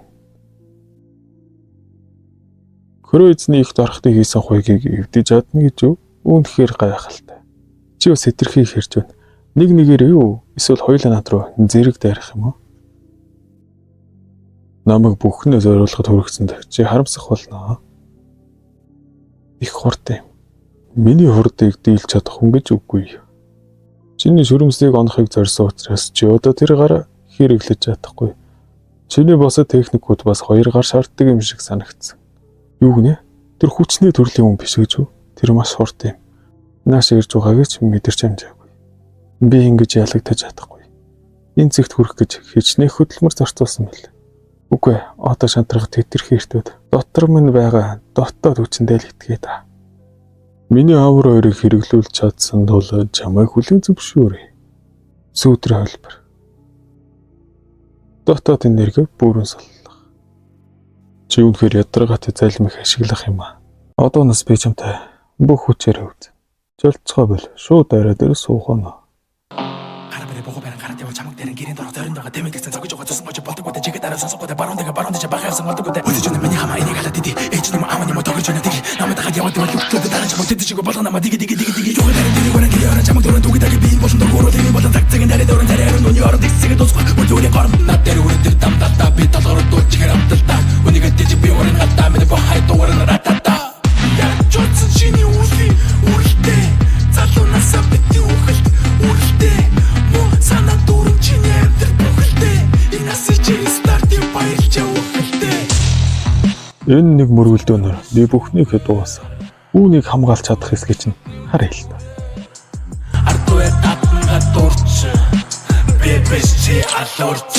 Хөрөө эзний их дарахтыг хийсэн хуйгийг эвдэж чадна гэж юу? Үүнхээр гайхалтай. Чи бас хэтэрхий хэрж байна. Нэг нэгээр юу? Эсвэл хоёулаа над руу зэрэг дайрах юм уу? Намайг бүхнээ зориулахад хүргэсэнд чи харамсах болно. Их хурд юм. Миний хурдыг дийлж чадах хүн гэж үгүй. Чиний шүрмсийг онохыг зорьсон учраас чи одоо тэр гараа хэрэглэж чадахгүй. Чиний босод техникүүд бас хоёр гар шаарддаг юм шиг санагдсан. Юу гинэ? Тэр хүчний төрлийн хүн биш гэж үү? Тэр маш хурд юм. Нааш ирж байгааг ч мэдэрч амжаагүй. Би ингэж ялагдаж чадахгүй. Энэ зэгт хүрэх гэж хичнээн хөдөлмөр зарцуулсан мэл. Үгүй, одоо шантрах тэтэрхий эртүүд дотор минь байгаа дотоод хүчэндээ л итгээ та. Миний авар хоёрыг хэрэглүүлж чадсан тул чамайг хүлээн зөвшөөрье. Сүүтрийн хөлбөр. Дотоод энерги бүрэн соллох. Чи үнэхээр ядаргаатай залмих ашиглах юм аа. Одооноос би чамтай бүх хүчээр хөвд. Жолцгоо бил шууд арай дээр суухана. 보고 배는 가라떼고 자목대는 길인 더러 더른 더가 대면 득산 저기 저거 저승 거지 버튼 곳에 지게 따라 선속보다 바론대가 바론대자 바가서 버튼 곳에 어디 주는 맨이 하마 이니 갈라디디 에이치님 아마니 뭐 덕을 주는 디기 나무다가 야와도 뚝뚝 다른 자목 뒤지고 벗어나마 디기 조금 다른 뒤를 거는 길이 어른 자목 도는 독이 다기 빈 보신 돌고로 되는 보다 닥장은 날에 도는 자리 하는 눈이 얼어 딕스가 도수고 물도리 걸음 나 때려 우리 뜰땀 따따 비따 더러 또 지게람 뜰따 운이가 띠지 비워는 갔다 매들 버 하이 또 오르는 라따따 야 좋은 신이 우리 때 자도 나서 뱉이 우리 때 Sana durun çiğnerdir bu hülde İnasıcı startın bayırca o hülde Энэ нэг мөргөлдөөнөр би бүхнийг дууссан. Үүнийг хамгаалж чадах хэсгээ чинь харъя л та. Артуэ татнга дурч бебэсчи алурч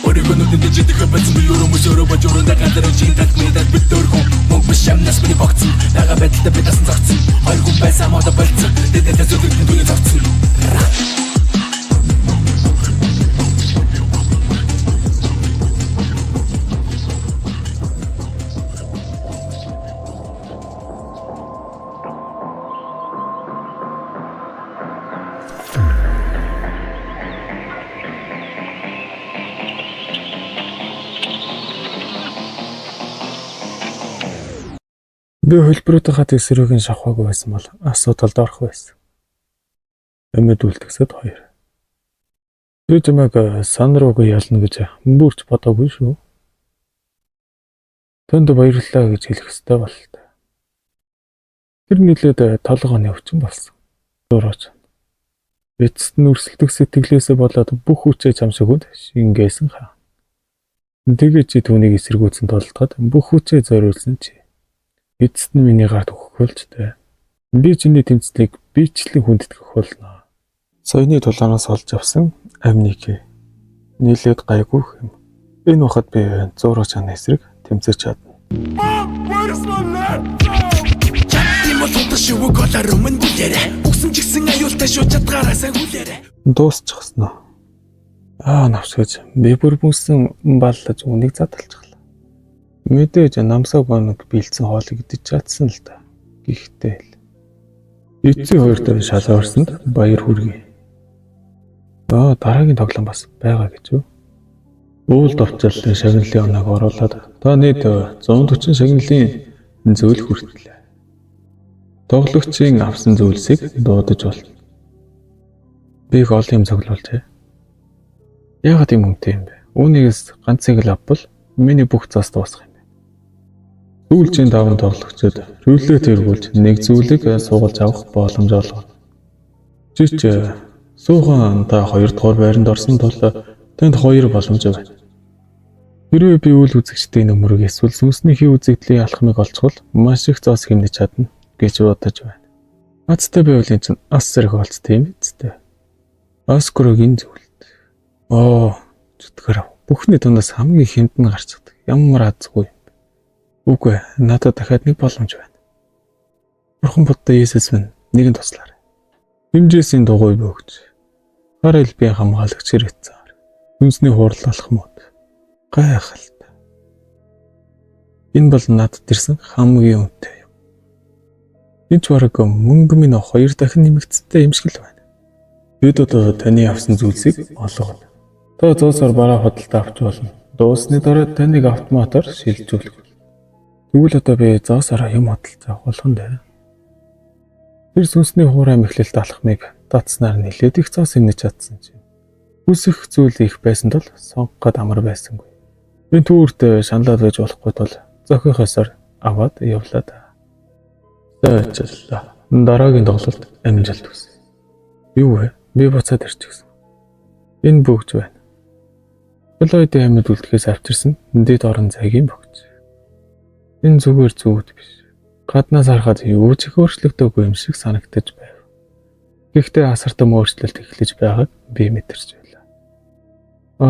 Оригон нүдэнд жидэх бацсан би өрөө мөсөрөө божорон дагадэр чин татмидад битөрхөн мөнгө бишамнас миний багцсан дага байталтай би дасан загцсан ойргон байсан модо болцсон дэдэ зүгтэн дүний загцсан Би хөлбөрүүдийнхаа тэсрүүгийн шавхаагүй байсан бол асуудалд орох байсан. Эмэд үлдгэсэд хоёр. Би чамайг сан руугаа ялна гэж бүрч бодоогүй шүү. Тэнд баярлалаа гэж хэлэх ёстой бол та. Тэр нийлээд толгойн өвчин болсон. Дураач. Эцэст нь өрсөлдөх сэтгэлээсээ болоод бүх хүчээ чамшигуд шингээсэн хаа. Тэгээд чи түүнийг эсэргүүцэн толдоход бүх хүчээ зориулсан чи. Эцэст нь миний гарт өгөхөлж тэ. Би чиний тэмцлийг бичлэн хүндэтгэх болно. Соёны тулаанаас олж авсан амник нийлээд гайгүй юм. Энэ ухад би 100 чанаа эсрэг тэмцэж чадна. Дуусчихсан уу? Навсгаж би бүр бүсэн баллаж үнийг задалчихлаа. Мэдээж намсаг банк бэлдсэн хоолыг идэж чадсан л да. Гэхдээ л эцсийн хоёр дээр шалгаарсанд баяр хүргэе. Дараагийн тоглоом бас байгаа гэж юу? Уул довтлын шагналын оног оруулаад та нийт 140 шагналын зөвлөх хүртлээ. Тоглогчийн авсан зөвлөсийг дуудаж болно. Би гол юм цоглуулжээ. Яагаад юм үнэтэй юм бэ? Үүнийгээс ганцыг л авбал миний бүх цаас дуусах юм. Сүүлчийн даван тоглогчид рүлээ тэргүүлж нэг зүйлийг суулж авах боломж олгоно. Жич суухан та 2 дугаар байранд орсон тул танд 2 боломж байна. Хэрвээ би үйл үзэгчдийн нөмрөг эсвэл сүнснийхээ үзэгдлийн алхмыг олцвол маш их зоос хэмнэж чадна гэж бодож байна. Азтай байвал энэ чинь ас зэрэг болц тийм үстэй. Аскорогийн зүйлд. Зүтгэр бүхний дундаас хамгийн хэмт нь гарч ирдэг. Ямар азгүй. Үгүй, надад дахиад нэг боломж байна. Бурхан Будда Иесус минь нэгэн туслаарай. Хэмжээсийн дугуй бөгж. Гар элбийн хамгаалагч хэрэгцээр. Үнсний хураллах мод. Гайхалтай. Энэ бол надад ирсэн хамгийн үнэтэй юм. Энд бараг мөнгө минь 2 дахин нэмэгдсэнтэй юм шиг л байна. Бид одоо таны авсан зүйлсийг олгоно. Та зоосоор бараа худалдаа авч болно. Дуусны дараа таныг автоматар шилжүүлэх. Тэгвэл одоо би зоосоор юм худалдаа авах болно дээ. Тэр сүнсний хуурай мэхлэлт алхмыг татснаар нэлээд их зоос хэмнэж чадсан чинь. Үсэх зүйл их байсан тул сонгоход амар байсангүй. Энэ түүрт шаналаад байж болохгүй тул зохиохосоор аваад явлаа да. Заачлаа. Дараагийн тоглолт амжилт хүсье. Юу вэ? Би буцаад ирчих гэсэн. Энэ бөгж байна. Флойд амьд үлдэхээс авчирсан дэд орон цагийн бөгж. Энэ зүгээр зүуд биш. Гаднаас харахад юу ч их өөрчлөгдөөгүй юм шиг санагдаж байв. Гэхдээ асартам өөрчлөлт эхлэж байгааг би мэдэрч байлаа.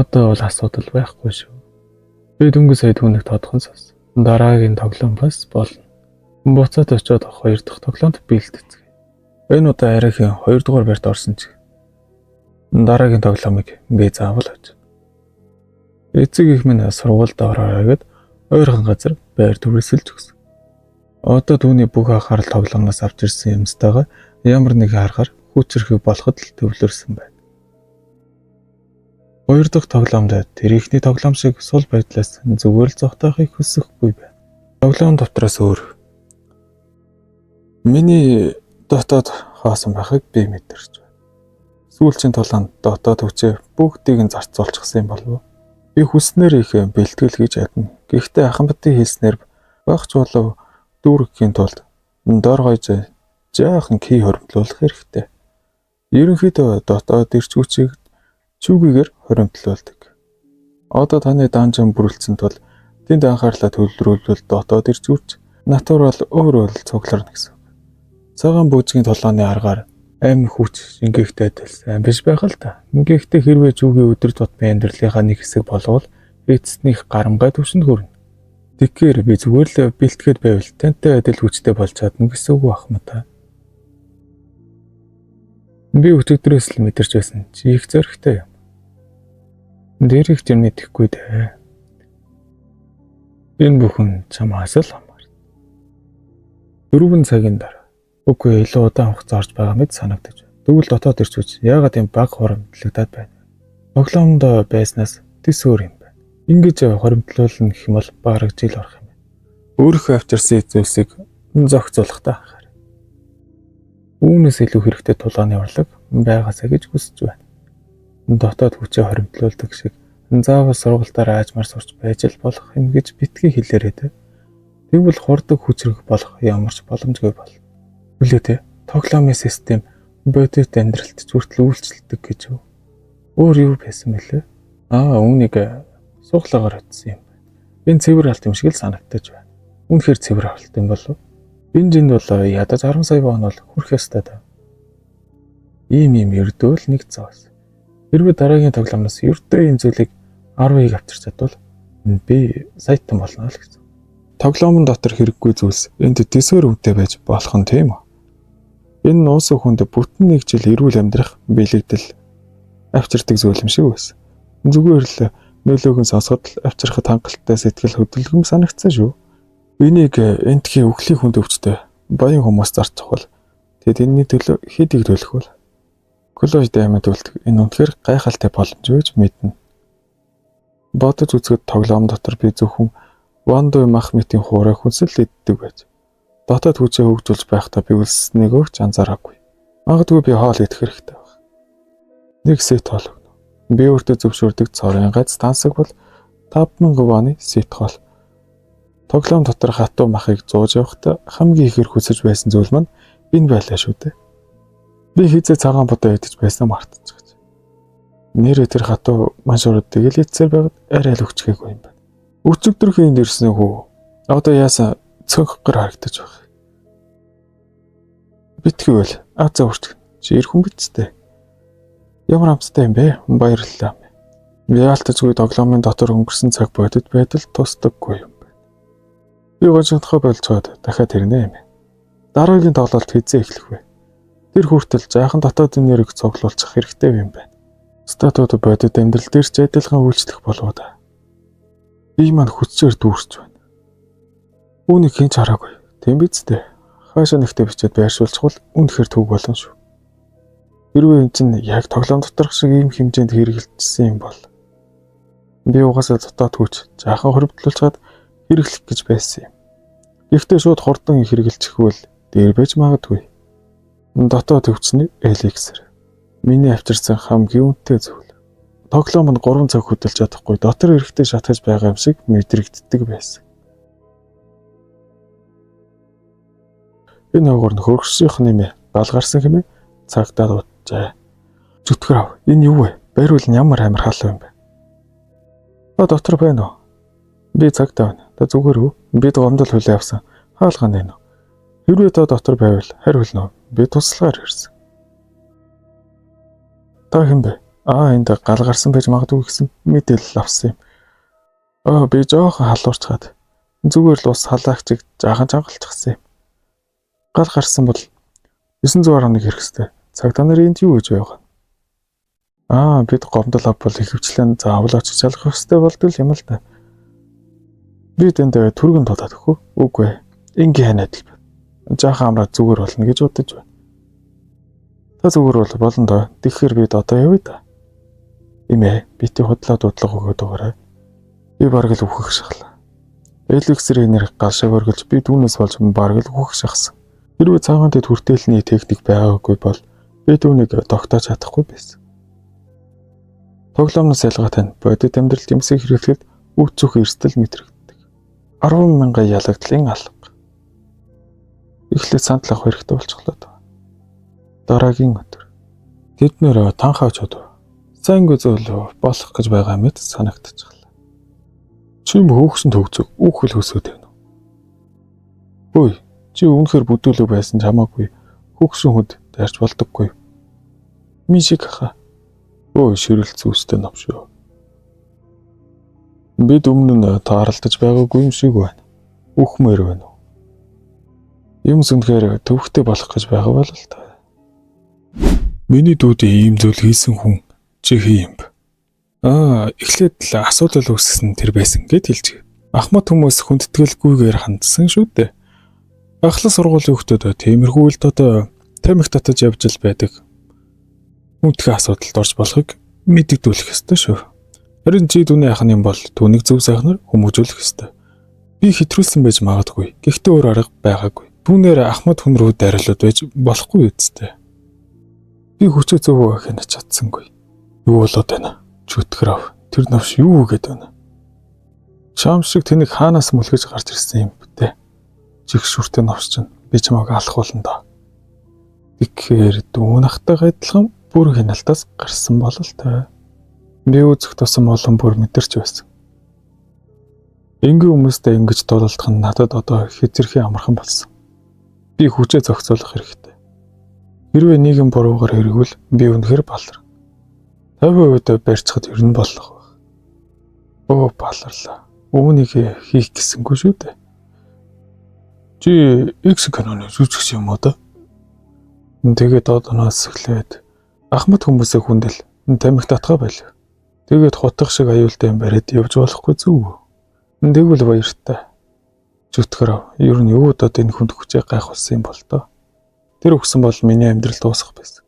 Одоо бол асуудал байхгүй шүү. Би дөнгөж сая түүнийг тодхон сонс. Дараагийн тоглоом бас болно. Буцаад очиод 2 дахь тоглоонд бэлтгэцгээе. Энэ удаа арайхийн 2 дугаар байрт орсон ч дараагийн тоглоомыг би заавал очив. Эцэг их минь сургуульд ороорой гэд ойрхон газар байр төрөлсөлж өгсөн. Одоо түүний бүх анхаарал тоглоомноос авч ирсэн юмстайгаа ямар нэг харахаар хүчрэх болоход л төвлөрсөн байна. 2 дахь тоглоомд тэр ихний тоглоом шиг сул байдлаас зүгээр л зогтоохыг хүсэхгүй байна. Тоглоом дотроос өөр. Миний дотоод хаасан байхыг би мэдэрч байна. Сүүлчийн тулаанд дотоод хүчээ бүгдийг нь зарцуулчихсан юм болов уу? Би хүснээр их бэлтгэл хийж чадна. Гэхдээ Ахмадын хэлснээр багч болов дүүргэхийн тулд дор гойж жаахан кий хоримтлуулах хэрэгтэй. Ерөнхийдөө дотоод ирч хүчийг чүгээр хоримтлуулдаг. Одоо таны данжин бүрэлдсэн тул тэнд анхаарлаа төвлөрүүлбэл дотоод ирч хүч натурал өөр цугларна гэсэн. Цагаан бүүжгийн толгойн аргаар амь хүч шингээхтэй адилсан биш байх л та. Ингэхдээ хэрвээ чүгийн өдөр тутмын амьдралынхаа нэг хэсэг болвол эцэснийх гарамгай түвшинд хүрнэ. Тэгэхээр би зүгээр л бэлтгээд байвал тантай адил хүчтэй болж чадна гэсэн үг бахма та. Би өчигдрөөс л мэдэрч байсан чи их зөрөгтэй юм. Дээрх ч мэдэхгүй дээ. Энэ бүхэн чамаас л хамаарна. 4 цагийн дараа. Үгүй илүү удаан хугацаа орж байгаа мэт санагдаж байна. Тэгвэл дотоод ирч үз яагаад юм баг хоримтлагдаад байна. Тоглоомд байснаас тэс өөр юм байна. Ингэж хоримтлуулна гэх юм бол бараг жил орох юм байна. Өөрийнхөө авчирсан зүйлсийг зохицуулах та хараа. Үүнээс илүү хэрэгтэй тулгааны урлаг байгаасаа гэж хүсэж байна. Дотоод хүчээ хоримтлуулдаг шиг заавал сургалтаар аажмаар сурч байж л болох юм гэж битгий хэлээрээ тэ. Тэгвэл хурдаг хүчрэх болох ямарч боломжгүй бол. Үлээ тэ тоглоомын систем бодит амьдралд хүртэл үйлчлдэг гэж юу? Өөр юу байсан мөлий? Үүнийг суглаагаар утсан юм байна. Энэ цэвэр алт юм шиг л санагдаж байна. Үнэхээр цэвэр алт юм болов? Энэ жинд бол ядаж 10 сая вон бол хүрэх ёстой даа. Ийм ердөөл нэг зоос. Хэрвээ дараагийн тоглоомноос ердөө энэ зүйлийг 10-ыг авчирч чадвал би саятан болно л гэсэн. Тоглоомын дотор хэрэггүй зүйлс энд дэсвэр өвдөө байж болох нь тийм үү? Энэ нуус хүнд бүтэн нэг жил эрүүл амьдрах бэлэгдэл авчирдаг зүйл юм шиг байсан. Зүгээр л нөлөөг нь сонсоход л авчирхад хангалттай сэтгэл хөдлөм санагдсан шүү. Энийг энтхийн үхлийн хүнд өвчтэй баян хүмүүс зарчих бол тэгэд энэний төлөө хэд их төлөх вэ? Клойд амьд үлдэх энэ үнэхээр гайхалтай боломж гэж мэднэ. Бодож үзэхэд тоглоом дотор би зөвхөн Вандой Махметийн хуурай хүнсэл иддэг байж. Дотоод хүчээ хөгжүүлж байхдаа би үлсснийг өгч анзаараагүй. Магадгүй би хоол идэх хэрэгтэй байх. Нэг сет хоол өгнө. Би өөртөө зөвшөөрдөг цорын гац тансаг бол 5000 ваны сет хоол. Тоглоом дотор хатуу махыг зууж явахдаа хамгийн ихээр хүсэж байсан зүйл маань энэ байлаа шүү дээ. Би хизээ цагаан бодоо идэж байсан мартчихж. Нэрээ тэр хатуу маншууруудыг л идсээр байгаад арай л өгчгээгүй юм байна. Өчигдрөхийн энд ирсэн хүү. Одоо яасан цонх гэр харагдаж байна. Битгийвэл азаа үрч. Чи ир хүн битцтэй. Ямар амттай юм бэ? Баярлалаа. Би яалтчгүй тоглоомын дотор өнгөрсөн цаг бодит байдал тусдаггүй юм байна. Би гожигдохоо болж чад дахиад ирнэ юм. Дараагийн тоглолт хэзээ эхлэх вэ? Тэр хүртэл жаахан дотоодын нэрийг цуглуулчих хэрэгтэй юм байна. Статууд бодит амьдрал дээр ч адилхан үйлчлэх болов да. Би маань хүчээр дүүрч байна. Үүнийг хэн ч хараагүй. Тийм биз дээ. Хаашаа нэгтээ бичээд байршуулчих бол үнэхээр төв болно шүү. Хэрвээ энэ чинь яг тоглоом доторх шиг ийм хэмжээнд хэрэгжилсэн юм бол би угаасаа дотоод хүч жаахан хоригдлуулчаад хэрэглэх гэж байсан юм. Гэхдээ шууд хурдан хэрэгжилчихвэл дээр байж магадгүй. Дотоод өвчний эликсэр. Миний авчирсан хамгийн үнэтэй зүйл. Тоглоом нь 3 цаг хөдөлж чадахгүй дотор эрэхтэй шатгаж байгаа юм шиг мэдрэгддэг байсан. Энэ хогор нь хөргөсийнх нэмээ гал гарсан хэмээн цагтаа дууджээ. Зүтгэв. Энэ юу вэ? Бариул нь ямар амар хаалт юм бэ? Дотор байна уу? Би цагтаа байна. Та зүгээр үү? Бид гомдол хүлээ авсан. Хаалга нэ. Хэрвээ та дотор байвал хариулна уу? Би туслахаар ирсэн. Та хэн бэ? Энд гал гарсан байж магадгүй гэсэн мэдээлэл авсан юм. Би жоохон халуурчгаад зүгээр л ус халаагчиг жаахан чангалчихсан юм. Гал гарсан бол 911 хэрэгстэй. Цагдаа нар энд юу гэж байгаа? Бид гомдол авбал ихэвчлэн заавал очиж залах ёстой болдгол юм л да. Бид энд түргэн дуудаад өгөө. Үгүй. Ингийн ханаад л байна. Жаахан амраад зүгээр болно гэж бодож байна. Та зүгээр бол болно доо. Тэгэхээр бид одоо явъя да. Имээ, бити худлаа дуудлага өгөөд өгөөрэй. Би бараг л үхэх шахлаа. Эликсэрийн нэр гал шиг өргөлж би түүнээс болж бараг л үхэх шахсан. Хэрвээ цаагаан дэд хүртээлний техник байгаагүй бол би түүнийг тогтоож чадахгүй байсан. Тоглоомноос ялгаатай нь бодит амьдралд юмсыг хэрэглэхэд үт зүх эрсдэл мэдрэгддэг. 10,000 ялагдлын алга. Эхлээд сандал авах хэрэгтэй болчихлоо. Дараагийн өдөр тэд нэр танхаачууд сайнгүй зөвлөө болох гэж байгаа мэт санагдчихлаа. Чи хөөхсөн төгсөг үхэл хөсөөд байна уу? Хөөе, чи үнэхээр бүдүүлэг байсан ч хамаагүй хөөхсөн хүнд дайрч болдоггүй. Мишиг хаа. Ширэл зүүстэй ном шүү. Бид өмнө нь тааралдаж байгаагүй юм шиг байна. Үхмээр байна уу? Юм сүнхээр төвхтэй болох гэж байгаа бол л та. Миний дүүдээ ийм зүйл хийсэн хүн чи хий юм бэ? Эхлээд л асуудал үүсгэсэн тэр байсан гэд хэлж. Ахмад хүмүүс хүндэтгэлгүйгээр хандсан шүү дээ. Ахлах сургуулийн хүүхдүүд тиймэрхүү үйл доо тамхи татаж явж л байдаг. Үнэхээр асуудалд орж болохыг мэддэгдүүлэх ёстой шүү. Харин чи түүний ахын юм бол түүнийг зөв сайхнаар хүмүүжүүлэх ёстой. Би хэтрүүлсэн байж магадгүй. Гэхдээ өөр арга байгаагүй. Түүнээр ахмад хүн рүү дарилууд байж болохгүй үсттэй. Би хүчээ зөв хянаж чадсангүй. Юу болоод байна? Чүтгэв. Тэр навш юу гээд байна? Шам шиг тэнийг хаанаас мүлгэж гарч ирсэн юм бэ? Чих шүртэй навш чинь би чамайг алах болно доо. Тэгэхээр дүүн ахтайгаа адилхан бүр хяналтаас гарсан бололтой. Би үзэх тусам олон бүр мэдэрч байсан. Энгийн хүмүүстэй ингэж дуулалдах нь надад одоо хязгаархи амархан болсон. Би хүчээ зохицуулах хэрэгтэй. Хэрвээ нийгэм буруугаар хэрэгвэл би үнэхээр балар. 50% барьцахад ер нь болох байх. Баларлаа. Үүнийг хийх гэсэнгүй шүү дээ. Чи X каноны жүжигч юм уу да? Тэгээд одоноос эхлээд ахмад хүмүүсээ хүндэл тамхи татгаа байлаа. Тэгээд хутгах шиг аюултай юм бариад явж болохгүй зүг. Тэгвэл баяртай. Зүтгэрөө ер нь юу удаад энэ хүнд хүчээ гайхуулсан юм бол доо. Тэр өгсөн бол миний амьдрал дуусах байсан.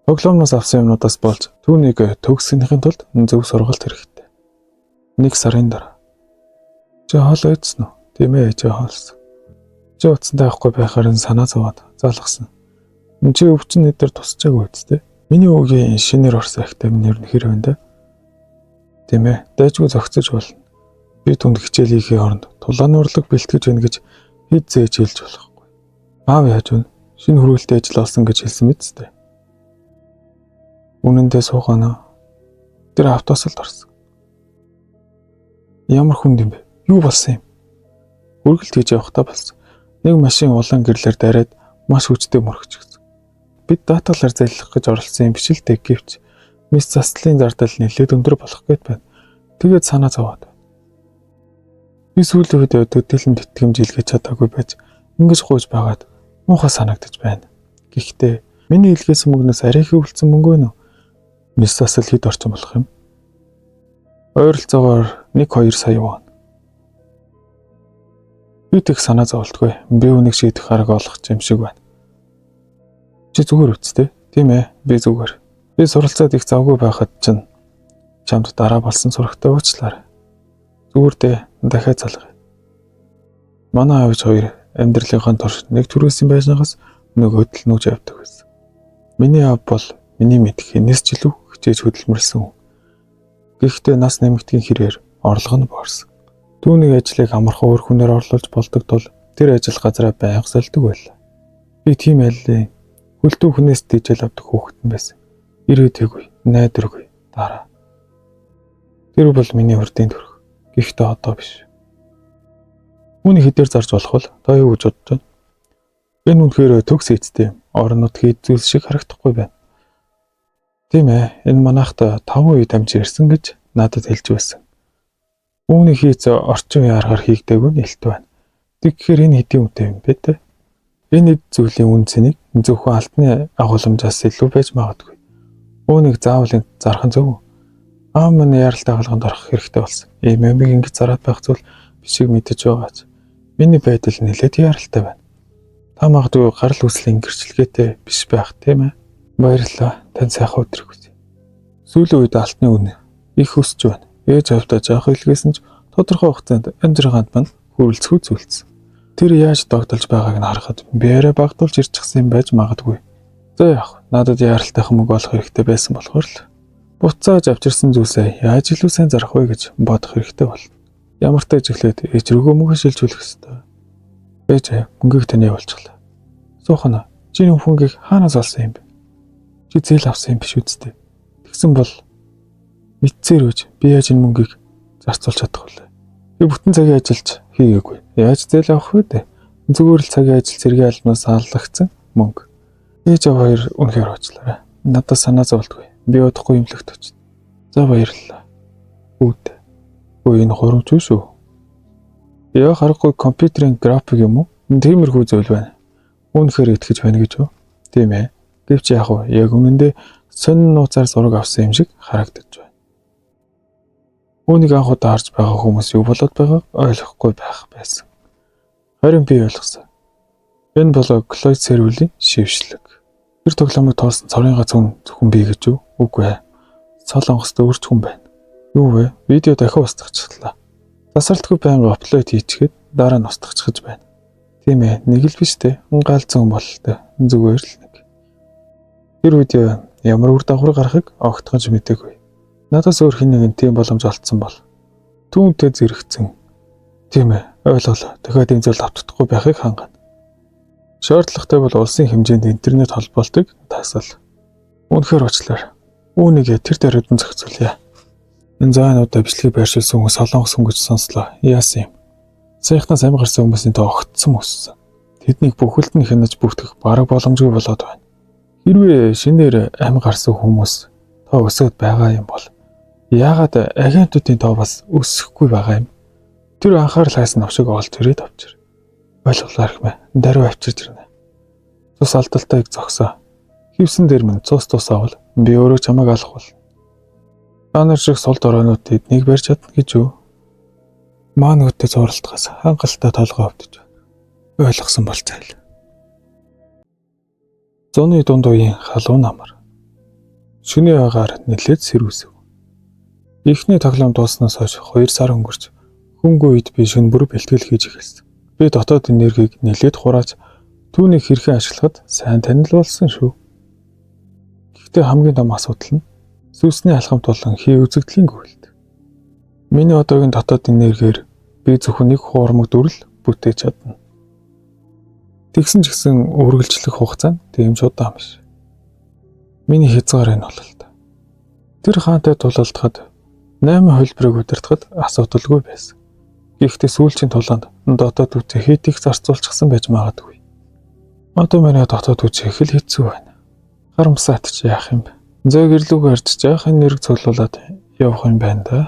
Тоглоомноос авсан юмнуудаас болж түүнийг төгсгөнийхэн тулд зөв сургалт хэрэгтэй. 1 сарын дараа. Чи хоол идсэн үү? Тийм ээ, чи хоолсон. Чи утсантай авахгүй байхаар нь санаа зовоод залгсан. Чи өвчин дээр тусчаагүй үсттэй. Миний өвгийн шинээр орсон ахтай минь ер нь хэр байна да? Тийм ээ, дайжгүй зогцож болно. Би түнд хичээл хийхээ оронд тулааны урлаг бэлтгэж байна гэж хэд зээж хэлж болохгүй. Аав яаж вэ? Шинэ хөргөлтэй ажил олсон гэж хэлсэн мэт дээ. Үнэндээ суугаана. Тэр автосалд орсон. Ямар хүнд юм бэ? Юу болсон юм? Хөргөлт хийж явахдаа болсон. Нэг машин улаан гэрлэр дараад маш хүчтэй мөрөгчихсөн. Бид даталаар заллах гэж оролцсон юм биш л дээ гэвч мис заслын зардал нэлээд өндөр болох гээд байна. Тэгээд санаа зовоод. Би сүүлийн үед төдийлөн тэтгэмж илгээж чадаагүй байж ингэж гуйж байгаад Муухай санагдаж байна. Гэхдээ миний илгээсэн мөнгнөөс арай их өвлцсөн мөнгө байна уу? Мис засал хэд орчин болох юм? Ойролцоогоор 1-2 сая вон. Би тэг санаа зовлтгүй. Би үнийг шийдэх арга олох юм шиг байна. Чи зүгээр үсттэй. Тийм ээ, би зүгээр. Би суралцаад их завгүй байхад чинь чамд дараа болсон сурагтай уучлаарай. Зүгээр дээ, дахиад залгая. Манай аавч хоёр амьдралынхаа турш нэг төрөөс юм байснаас нөгөөд л нүүж явдаг байсан. Миний аав бол миний мэдх энэс ч илүү хичээж хөдөлмөрлсөн хүн. Гэхдээ нас нэмэгдгийн хэрээр орлого нь боорсон. Түүний ажлыг амархан өөр хүнээр орлуулж болдог тул тэр ажил газараа байнга солидог байлаа. Би тийм айлын хөлтөө хүнээс дижэл авдаг хүүхэд байсан. Ирээдүйгүй, найдваргүй, дараа. Тэр бол миний урдын төрх. Гэхдээ одоо биш. Үүний хэдээр зарж болох бол та юу гэж бодож байна? Энэ үнэхээр төгс эцтэй орон нутгийн зүйлс шиг харагдахгүй байна. Тийм ээ, энэ манайхад 5 үе дамж ирсэн гэж надад хэлж байсан. Үүний хийц орчин үеийн аргаар хийгдээгүй нь илт байна. Тэгэхээр энэ хэдийн үнэтэй юм бэ те? Энэ эд зүйлийн үн цэнийг зөвхөн алтны агуулмжаас илүү байж магадгүй. Үүнийг заавал зарах нь зөв үү? Аав минь яралтай хаалганд орох хэрэгтэй болсон. Ийм юмыг ингэж зараад байх зүйл бишиг мэдэж байгаач. Миний байдал нэлээд яралтай байна. Та магадгүй гарал үүслийн гэрчлэгээтэй биш байх тийм ээ. Баярлалаа. Тань сайхан өдрийг хүсье. Сүүлийн үед алтны үн их өсөж байна. Ээж авдаа жоох илгээсэн ч тодорхой хугацаанд амжиргаанд мань хөрөлцөхүй зүйлсэн. Тэр яаж догдолж байгааг нь харахад би арай багдуулж ирчихсэн юм байж магадгүй. За яах, надад яралтайхан мөнгө олох хэрэгтэй байсан болохоор л буцааж авчирсан зүйлсээ яаж илүү сайн зарах вэ гэж бодох хэрэгтэй болно. Ямар ч ажиглээд ээж рүүгөө мөнгө шилжүүлэх ёстой. Ээж мөнгийг тань явуулчихлаа. Суухна, чи энэ мөнгийг хаанаас олсон юм бэ? Чи зээл авсан юм биш үсттэй. Тэгсэн бол мэдсээр үж би яаж энэ мөнгийг зарцуулж чадах вэ? Би бүтэн цагийн ажиллаж хийгээгүй. Яаж зээл авах вэ дээ? Зүгээр л цагийн ажил зэргийн албанаас аллагдсан мөнгө. Ээж аваа хоёр үнэхээр уучлаарай. Надад санаа зовлтгүй. Би удахгүй юмлэгт очив. За баярлалаа. Үүд. Өө энэ хурамч үү шүү. Яа харахгүй компьютерийн график юм уу? Тиймэрхүү зүйл байна. Үнэхээр итгэж байна гэж үү? Тийм ээ. Гэвч яг уу яг үнэндээ сонин нууцаар зураг авсан юм шиг харагдаж байна. Үүнийг анх удаа харж байгаа хүмүүс юу болоод байгааг ойлгохгүй байх байсан. Харин би ойлгосон. Энэ бол Клод Сервилийн шившлэг. Тэр тоглоомыг тоолсон цорын гац хүн зөвхөн би гэж үү? Үгүй ээ. Солонгост өөрч хүн байна. Юу вэ? Видео дахин устгахчлаа. Тасралтгүй байнга апплод хийчихэд дараа нь устгахчихж байна. Тийм ээ, нэг л биш те. Галзуу хүн бололтой. Зүгээр л нэг. Тэр видео ямар үр дагавар гарахыг огтхонч мэдээгүй. Надаас өөр хэн нэгэн тийм боломж олцсон бол түүнтэй зэрэгцэн. Тийм ээ, ойлголоо. Дахиад энэ зүйл автахгүй байхыг хангана. Шаардлагатай бол улсын хэмжээнд интернет холбоолтыг таасал. Үнэхээр уучлаарай. Үүнийг тэр даруйдан зохицуулъя. Энэ зайнуудаа бичлэгийг байршуулсан хүмүүс солонгос хүн гэж сонслоо. Яасан юм? Саяхнаас амь гарсан хүмүүсийн тоо огтсон өссөн. Тэднийг бүхэлд нь хянаж бүртгэх бараг боломжгүй болоод байна. Хэрвээ шинээр амь гарсан хүмүүс тоо өсөд байгаа юм бол яагаад агентуудын тоо бас өсөхгүй байгаа юм? Тэр анхаарал хайсан навшиг олж ирээд авчир. Ойлголоо архимаа. Даруй авчирч ирнэ. Цус алдалтайг зогсоо. Хивсэн дээр минь цус тусаавал би өөрөө чамайг алах бол. Та нар шиг сул дороонууд эднийг барьж чадна гэж юу? Маань үтэ зурлалтгаас хангалттай толгой өвдөж байна. Ойлгосон бол цайл. Зуны дунд үеийн халуун намар. Шөнийн агаар нэлээд сэрүүсэв. Эхний тоглоом дууснаас хойш 2 сар өнгөрч хөнгөө үед би шөнө бүр бэлтгэл хийж эхэлсэн. Би дотоод энергийг нэлээд хурааж түүнийг хэрхэн ашиглахад сайн танил болсон шүү. Гэхдээ хамгийн том асуудал нь сүнсний алхамт болон хий үзэгдлийн гүйлт. Миний одоогийн дотоод энергээр би зөвхөн нэг хуурмаг дүрл бүтээж чадна. Тэгсэн ч гэсэн үргэлжлэх хугацаа нь тийм ч удаан биш. Миний хязгаар энэ бол та. Тэр хаантай тулалдахад 8 хөлбөрийг удирдахад асуудалгүй байсан. Гэхдээ сүүлчийн тулаанд дотоод үтэ хэд их зарцуулчихсан байж магадгүй. Одоо манай дотоод үтэ их л хэцүү байна. Харамсаад ч яах юм бэ? Зөг гэрлүүгээр арчиж яах энерги цуглуулад явах юм байна да.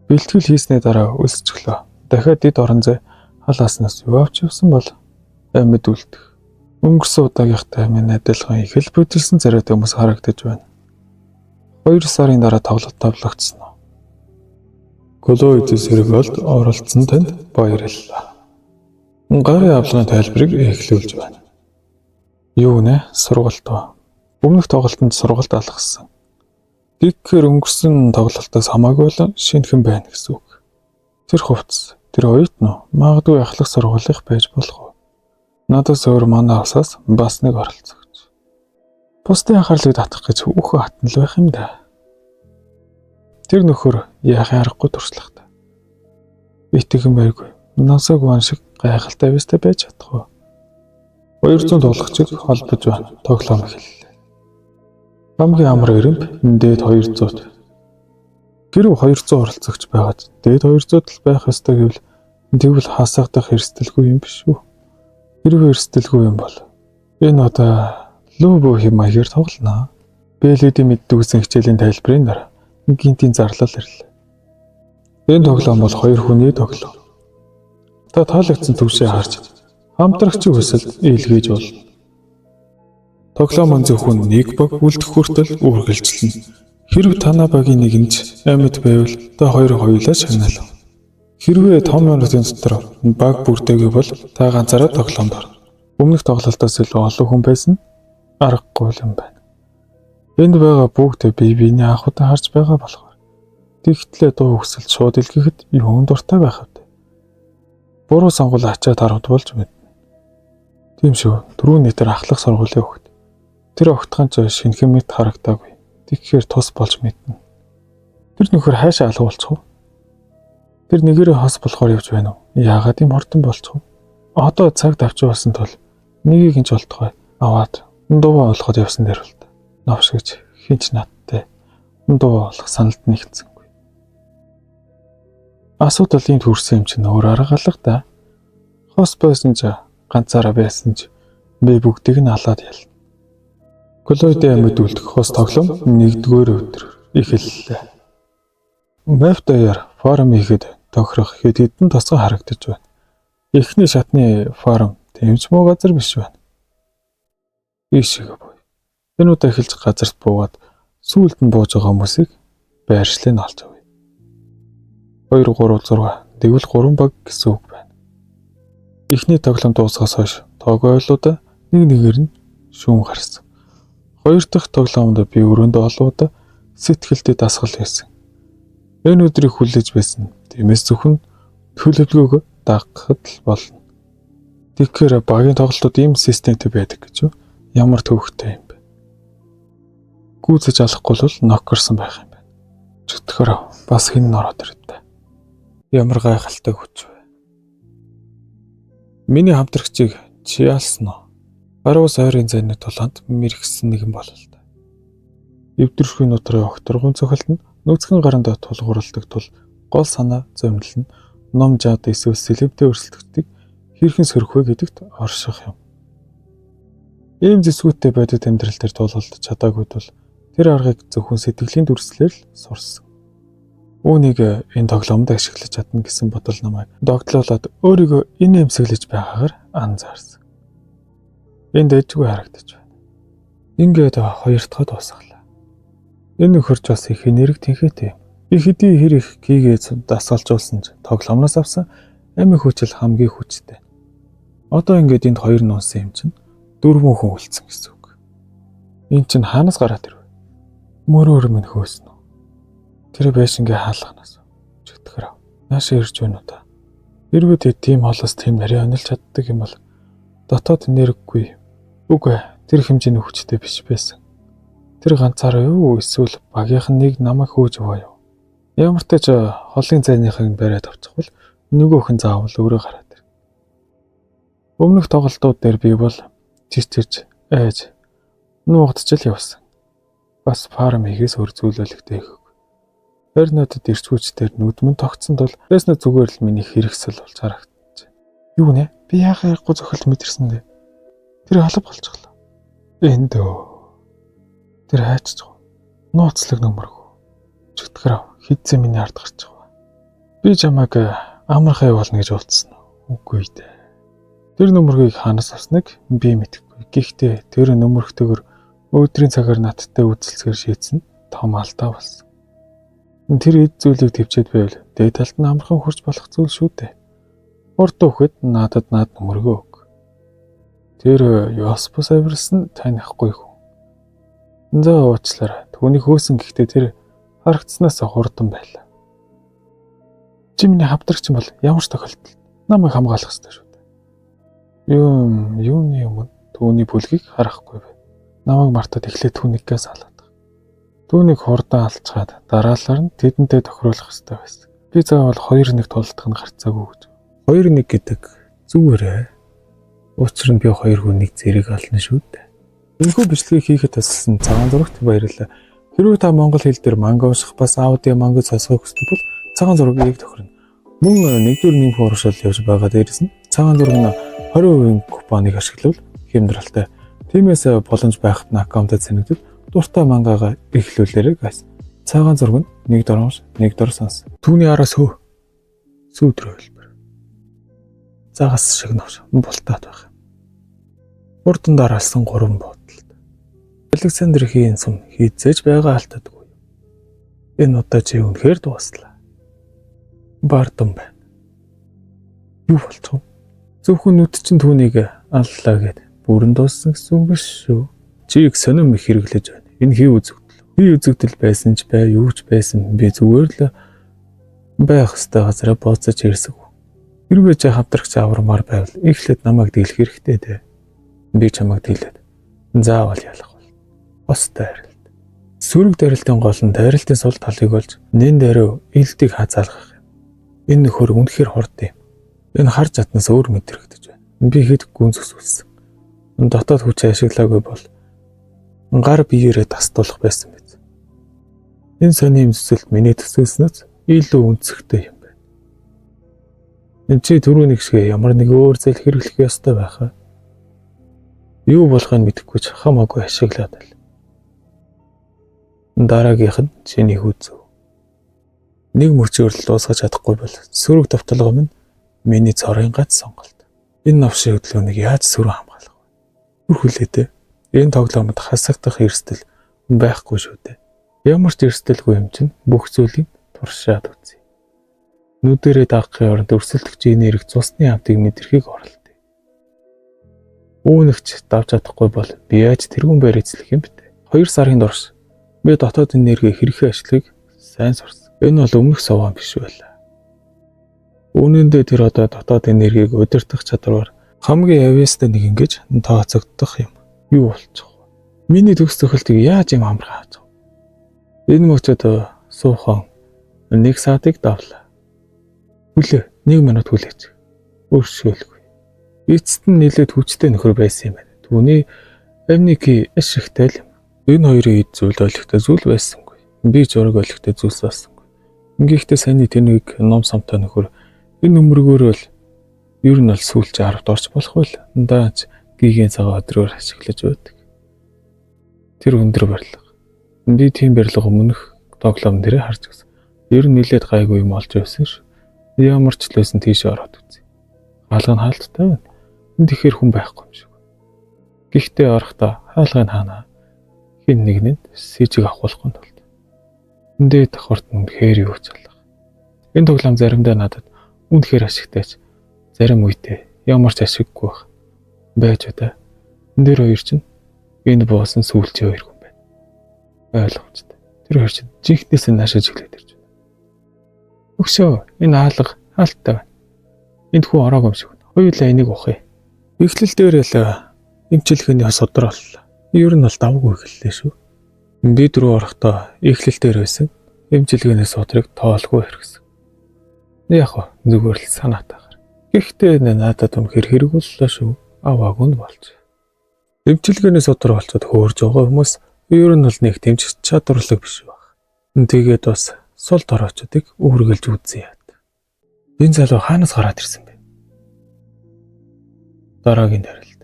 Бэлтгэл хийсний дараа өсчихлөө. Дахиад дид орон зай халааснаас юу авч явсан бол амьд үлдэх. Өнгөрсөн удаагийнхтай минь адилхан их л бүдэлсэн царайтай хүмүүс харагдаж байна. 2 сарын дараа тоглолт тавлагдсан. Колоидс сэргэлд оролцсон танд баярлалаа. Гарын авлагын тайлбарыг эхлүүлж байна. Юу нэ? Сургалт ба. Өмнөх тоглолтод сургалт алгасан. Тэгэхээр өнгөрсөн тоглолтоос хамаагүй л шинэхэн байна гэсэн үг. Тэр хувцас, тэр оюут нь магадгүй ахлах сургуулих байж болох уу? Надаас өөр манай усаас бас нэг оролцогч. Бусдын анхаарлыг татах гэж үхэ хатан л байх юм да. Тэр нөхөр яахын аргагүй туршлагатай. Итгэн байгүй. Насаг ван шиг гайхалтай байстай байж чадах уу? 200 тоглогчид холбож байна. Тоглоом эхэллээ. Хамгийн амар өрөмп дээд 200. Гэрүү 200 оролцогч байгаад дээд 200 л байх ёстой гэвэл тэгвэл хасагдах эрсдэлгүй юм биш үү? Хэрвээ эрсдэлгүй юм бол энэ одоо лүбо хэм маягаар тоглоно. Бэлэдийн мэддэг үсэн хичээлийн тайлбарын дараа гинтийн зарлал ирлээ. Энэ тоглоом бол 2 хүний тоглоом. Та таалагдсан төвшөө харж хамтрагчийн хүсэлд илгээж болно. Тоглоом зөвхөн нэг баг үлдэх хүртэл үргэлжилнэ. Хэрв танаа багийн нэгэнд амьд байвал та хоёр хоёулаа шагнал. Хэрвээ 5 минутын дотор баг бүрдээгүй бол та ганцаараа тоглоомд орно. Өмнөх тоглолтоос илүү олон хүн байсан аргагүй юм байна. Энд байгаа бүгд бие биений анхудаа харж байгаа болохоор тэгтлээ дуу хүсэлт шууд илгээхэд юун дуртай байх вэ? Буруу сонгол ачаад харууд болж мэднэ. Тийм шүү. Дөрөв нэтер ахлах сургуулийн хөхт. Тэр огтхон ч шинхэн мэд харагдаагүй. Тэгэхээр тус болж мэднэ. Тэр нөхөр хаашаа алга болчих вэ? Тэр нэгээрээ хос болохоор явж байна уу? Яагаад юм хортон болчих вэ? Одоо цаг давчсан болсон тул нэгийг нь ч болтгой аваад дуу олоход явсан дээр л та. Новш гэж хинч надтай дуу олох саналд нэгцэнгүй. Асуудал энд хүрсэн юм чинь өөр арга алга да. Хос байсан ч ганцаараа байсан ч би бүгдийг нь алаад ялна. Колоидын амьд үлдэх хос тоглоом 1-р өдөр эхэллээ. Мэфтаяар форум хийхэд тохирох хэд хэдэн тосгой харагдаж байна. Эхний шатны форум тэмч муу газар биш байна. Ишиг бой. Энэ удаа эхэлж газарт буугаад сүүлд нь бууж байгаа хүмүүсийг байршлыг олж авъя. 2 3 6 тэгвэл 3 баг гэсэн үг байна. Эхний тоглоом дуусгаас хойш тоглоулуудаа нэг-нэгээр нь шүүн гарсан. 2 дахь тоглоомд би өрөөндөө олоодаа сэтгэлдээ дасгал хийсэн. Энэ өдрийг хүлээж байсан. Тиймээс зөвхөн төлөвлөгөөг дагахад л болно. Тэгэхээр багийн тоглолтууд ийм системтэй байдаг гэж ямар төвөгтэй юм бэ? Гүйцэж алахгүй бол нокерсон байх юм байна. Чөтгөр бас хэн ороод ирдэ. Ямар гайхалтай хүч вэ? Миний хамтрагчийг чи ялсан уу? Гаруй сойрын зайны тулаанд мэрэгсэн нэгэн болол та. Эвдэршгүй нутрын огторгон цохилтод нүцгэн гаранд тулгуурладаг тул гол санаа зомнол нь ном жаад эсвэл сэлбэтэй өрсөлдөгчдийг хэрхэн сөрөх вэ гэдэгт орших юм. Ийм зэсгүүттэй бодит амьдрал дээр тулгалдаж чадаагүй бол тэр аргыг зөвхөн сэтгэлийн дүрслэлээр л сурсан. Үүнийг энэ тоглоомд ашиглаж чадна гэсэн бодол намайг догтлоолоод өөрийгөө энэ эмсэглэж байгаагаар анзаарсан. Энд дэжгүй харагдаж байна. Ингээд 2 дахь дуусгалаа. Энэ нөхөрч бас их энерги тэнхээтэй юм. Би хэдий хэр их кийгээд дасгалжуулсан ч тоглоомноос авсан амин хүчил хамгийн хүчтэй. Одоо ингээд энд 2 нунсан юм чинь 4 хүн үлдсэн гэсэн үг. Энд чинь хаанаас гараад ирв? Мөрөөр минь хөөснө. Тэр байшингээ хаалганаас чөтгөр. Наашаа ирж байна уу та? Хэрвээ тэ тийм холоос тийм нарийн онилж чаддаг юм бол дотоод нэрэггүй. Үгүй тэр хэмжээний хүчтэй биш байсан. Тэр ганцаараа юу эсвэл багийнх нь нэг намайг хөөж өгөө юу? Ямар ч тач холын зайныхыг бариад авчихвал нөгөөх нь заавал өөрөө гараад ир. Өмнөх тоглолтууд дээр би бол чичирж айж нуугдчил явсан. Бас фарм хийгээс өөр зүйлүүлэгтэй их. Харин надад ирчгүүчдэр нүдмэн тогтсон тул байснаа зүгээр л миний хэрэгсэл болж харагдчих. Юу нэ? Би яахаа ярихгүй зохилт мэдэрсэн дээ. Тэр алга болчихлоо. Энд тэр хайчж байгаа. Нууцлаг нөмөргөө. Чөтгөр хидсэн миний ард гарч байгаа. Би чамайг амархай болно гэж уулзсан уу? Үгүй дээ. Тэр нөмөргийг хаанаас авсныг би мэдэхгүй. Гэхдээ тэр нөмөрхтэйгөр өдрийн цагаар надтай үзэлцгээр шийдсэн том алдаа болсон. Тэр эд зүйлийг төвчээд байвал дээд талд нь амархан хурж болох зүйл шүү дээ. Урд өгөхөд надад нөмөргөө өг. Тэр Йоспос авирсан танихгүй хүн. За уучлаарай. Түүнийг хөөсөн гэхдээ тэр харагдсанаас хурдан байлаа. Чи миний хавдрагч бол ямар ч тохиолдолд намайг хамгаалах ёстой шүү дээ. Юуны өмнө түүний бүлгийг харахгүй бай. Намайг мартаад эхлээд түүнийгээс алаад. Түүнийг хурдан алчгаад дараалал нь тэдэнтэй тохируулах ёстой байсан. Би заавал 2-1 тулдах нь гарцаагүй гэж. 2-1 гэдэг зүгээрээ. Учир нь би 2 хүнийг зэрэг олно шүү дээ. Энэхүү бичлэгийг хийхэд тусалсан цагаан зурагт баярлалаа. Хэрвээ та монгол хэл дээр манга унших бас аудио манга сонсох хүсвэл цагаан зургийг тохирно. Мөн нэгдүгээр нэмэх ууршил явж байгаа дээрээс нь цагаан зураг нь 20% купоныг ашиглавал хямдралтай. Тиймээс боломж байхад нь аккаунтад санагдвал дуртай мангагаа эхлүүлээрэй guys. Цагаан зураг нь 1 дор унш, 1 дор сонс. Түүний араас сүүдрөө хэлбэр. Загас шиг новш бултаад байх. Урдан дараалсан 3 бодолт. Александр хийн сум хийцээж байгаа алддаггүй. Энэ удаа чи үнэхээр дуслаа. Бардам байна. Юу болчих вэ? Зөвхөн нүд чинь түүнийг аллаа гэд бүрэн дууссан гэсэн үг биш шүү. Чийг сонирм их хэрэглэж байна. Энэ хий үзэгдэл. Хий үзэгдэл байсан ч бай, юу ч байсан би зүгээр л байх ёстой газараа бооцож ирсэг. Хэрвээ чи хавдрагч авармаар байвал эхлээд намайг дийлэх хэрэгтэй дээ. Би чамайг дийлээд заавал ялах бол. Остой арилт. Сүрэг дарилтын гол нь дарилтын сул талыг олж нэн дээр илтийг хазаалгах юм. Энэ нөхөр үнэхээр хурд юм. Энэ хар чаднаас өөр мэдрэгдэж байна. Би хэд гүн зүсвэлсэн. Дотоод хүч ашиглаагүй бол гар биеэрээ тасдуулах байсан биз. Энэ сони юм зүсэлт миний төсөөснөөс илүү үнцгтэй юм байна. Энэ чи түрүүний гişгээ ямар нэг өөр зээл хэрэглэх ёстой байхаа. Юу болохыг мэдэхгүй ч хамаагүй ашиглаад байл. Дараагийнх нь чиний хүзүү. Нэг мөчөөр л дуусгаж чадахгүй бол сөрөг давталгаа минь миний цорын гац сонголт. Энэ новшийн хөдөлгөөнийг яаж сөрөг хамгаалах вэ? Үрхүлээдээ энэ тоглоомод хасагдах эрсдэл байхгүй шүү дээ. Ямар ч эрсдэлгүй юм чинь бүх зүйлийг туршаад үзье. Нүдэрээ дагахын оронд өрсөлдөгч энерги цусны хамтыг мэдрэхийг оролдъё. Үүнэгч давж чадахгүй бол би яаж тэрүүн байр эзлэх юм бэ? 2 сарын дорш би дотоод энерги хэрхэн ашиглахыг сайн сурсан. Энэ бол өмнөх совоо биш байлаа. Үүнэндээ тэр одоо дотоод энергийг удирдах чадвараар хамгийн авьяастай нэг ингэж тооцогдох юм. Юу болчих вэ? Миний төгс тохиолтыг яаж юм амархан хааж вэ? Энэ мөчөд суухан 1 саатыг давлаа. Хүлээ 1 минут хүлээч. Өршөөлгүй. Эцэст нь нэлээд хүчтэй нөхөр байсан юм байна. Түүний амники ашигтай л юм. Энэ хоёрын эд зүйл ойлгохтой зүйл байсангүй. Би зураг ойлгохтой зүйлс бассангүй. Ингэхдээ саяны тэнийг ном самтай нөхөр энэ өмөргөөрөө л ер нь бол сүүлч 10-д орч болох байл. Даач гигийн цагаан өдрөөр ашиглаж байдаг. Тэр өндөр барилга. Би тийм барилга өмнөх тоглоом дээр харж гисэн. Ер нь нэлээд гайгүй юм олж байсан ш. Ямар ч л байсан тийш ороод үзье. Хаалга нь хаалттай байна. Энд ихээр хүн байхгүй юм шиг. Гэхдээ орохдоо хаалгыг хаанаа хин нэгнэд сэжиг авахлахгүй тулд. Эндээ давхарт нь үнэхээр юу ч алга. Энэ тоглоом заримдаа надад үнэхээр ашигтайч. Зарим үедээ ямар ч ашиггүй байж удаа. Энэ дээр хоёр чинь энэ боосон сүүлчийн хоёр хүн байна. Ойлгомжтой. Тэр хоёр чинь жинхнээс нь наашиж иглээд ирж байна. Өгшөө энэ хаалга хаалттай байна. Энд хүн ороогүй юм шиг байна. Хоёулаа энийг ухъя. Эхлэл дээр л эмчилгээний содрол. Ер нь бол давгүй эхэллээ шүү. Би дөрөв орохдоо эхлэл дээр байсан. Эмчилгээний содрыг тоолгүй хэрэгсэн. Яг хөө зүгээр л санаатайгаар. Гэхдээ надад үнэхээр хэрэг боллоо шүү. Аваагүй нь болж. Эмчилгээний содрол болцоод хөөрж байгаа хүмүүс ер нь бол нэг тэмцэх чадварлаг биш баг. Тэгээд бас сул дороочдыг өөргөлж үзье яа. Энэ залуу хаанаас гараад ирсэн бэ? Дараагийн дарилт.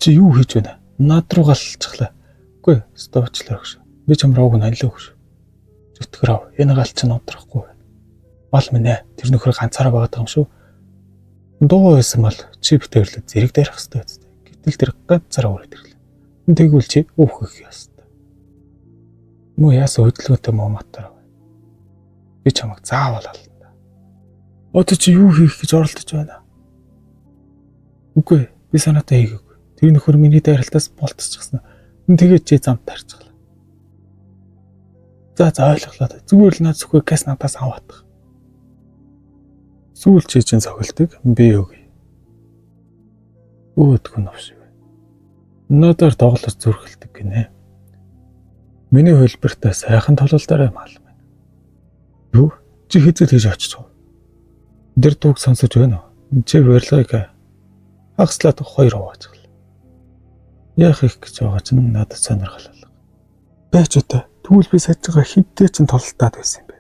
Чи юу хийж байна? Над руу галчихлаа. Үгүй, стовчлаа гэж. Би чамраа уг нанлаа гэж. Зүтгэр ав. Энэ гал чинь удрахгүй байна. Бол минь ээ. Тэр нөхөр ганцаараа байгаа юм шүү. Дуу байсан бол чи битээрлээ зэрэг дайрах хэрэгтэй үстэй. Гэтэл тэр ганцаараа өрөөд ирлээ. Тэгвэл чи өөхөх ёстой. Муу яас хөдөлгөөнтэй муу матар. Би чамайг заавал ална. Одоо чи юу хийх гэж оролдож байна? Үгүй, би санаатай хийгээгүй. Тэр нөхөр миний дайралтаас болтсчихсан. Тэгээд чи замд тарчихлаа. За ойлголоо. Зүгээр л наад зөвхөн газ надаас аваадах. Сүүл чи чинь цохилтыг би өгье. Өөдгөө новш вэ. Надаар тоглож зүрхэлдэг гинэ. Миний хөлбөртөө сайхан тололдорой мал байна. Юу? Чи хэзээ тийж очиж байгаа? Тэр дууг сонсож байна уу? Чи барилгыг хагслаад 2 ууж гал. Яах их гэж байгаа ч надад сонирхол алга. Байж өтө. Тэгвэл би сажгаа хинтээ чинь тололтаад байсан юм бэ.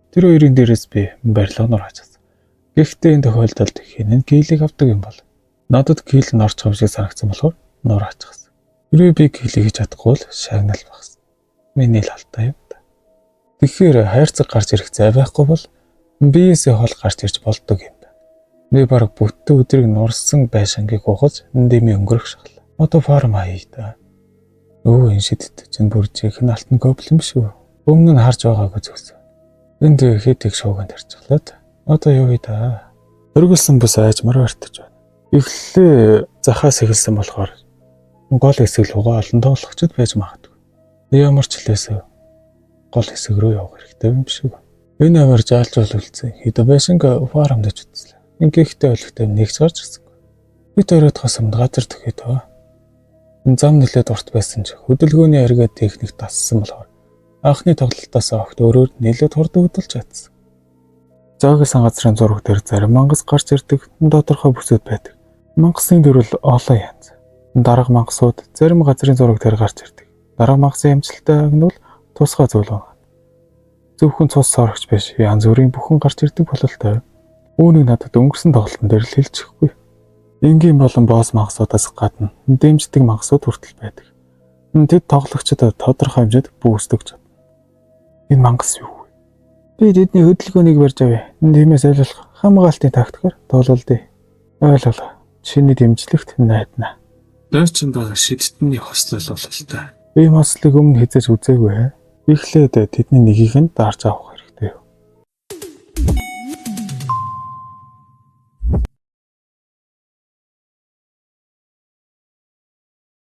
Тэр хоёрын дээрээс би барилга нор хажсан. Гэхдээ энэ тохиолдолд хинэн кийлийг авдаг юм бол надад кийл нь орч байгаа шиг санагдсан болохоор нор хажсан. Хэрвээ би кийлийг хийж чадахгүй бол шагнал багс. Миний л алдаа юм да. Тэгэхээр хайрцаг гарч ирэх зай байхгүй бол биеэсээ хол гарч ирж болдог юм байна. Би бараг бүтэн өдрийг нурсан байшингийг ухаж дэмий өнгөрөх шахлаа. Одоо фарм хаяа да. Энэ шидэт чинь бүр чихэн алтан гоблин биш үү? Өмнө нь харж байгаагүй зүгс. Энд хэд их шууганд тарчихлаа. Одоо юу вэ да? Өргөлсөн бүс айжмар ортож байна. Эхлээ захаас эхэлсэн болохоор гол хэсэг рүүгээ олон тоглогчд байж магадгүй. Ямар ч хэлээсээ гол хэсэг рүү явах хэрэгтэй юм шиг. Энэ амар жаалж үлдсэн. Хэдэн байшинг фармдаж үтслээ. Ингээхтэй өлегтэй нэгж гарч ирсэн. Би төрөд хосомд газар төгөөд байгаа. Зам нэлээд урт байсан ч хөдөлгөөний аргаа техник тассан болохоор анхны тоглолтоос огт өөрөөр нэлээд хурд хөдөлж чадсан. Заагсан газрын зураг дээр зарим мангас гарч ирдэг тодорхой бүсэд байдаг. Мангасын төрөл олон янз. Дарга мангасууд зарим газрын зураг дээр гарч ирдэг. Дарга мангасын амжилттай агнуул тусгай зүйл байна. Зөвхөн цус сорогч биш янз бүрийн бүхэн гарч ирдэг бололтой. Үүнийг надад өнгөрсөн тоглолтын дээр л хэлчихгүй. Энгийн болон босс мангасуудаас гадна дэмждэг мангасууд хүртэл байдаг. Тэд тоглогчдод тодорхой хэмжээнд бүүстэж чадна. Энэ мангас юу вэ? Би тэдний хөдөлгөөнийг барьж авъя. Тиймээс ойлгох хамгаалтын тактикаар тоглолдъё. Ойлголоо. Чиний дэмжлэгт найдана. Дайчин байгаа шидтний хослол бололтой. Би хослыг өмнө хязгаарч үзээгүй. Эхлээд тэдний нэгийг нь дарж авах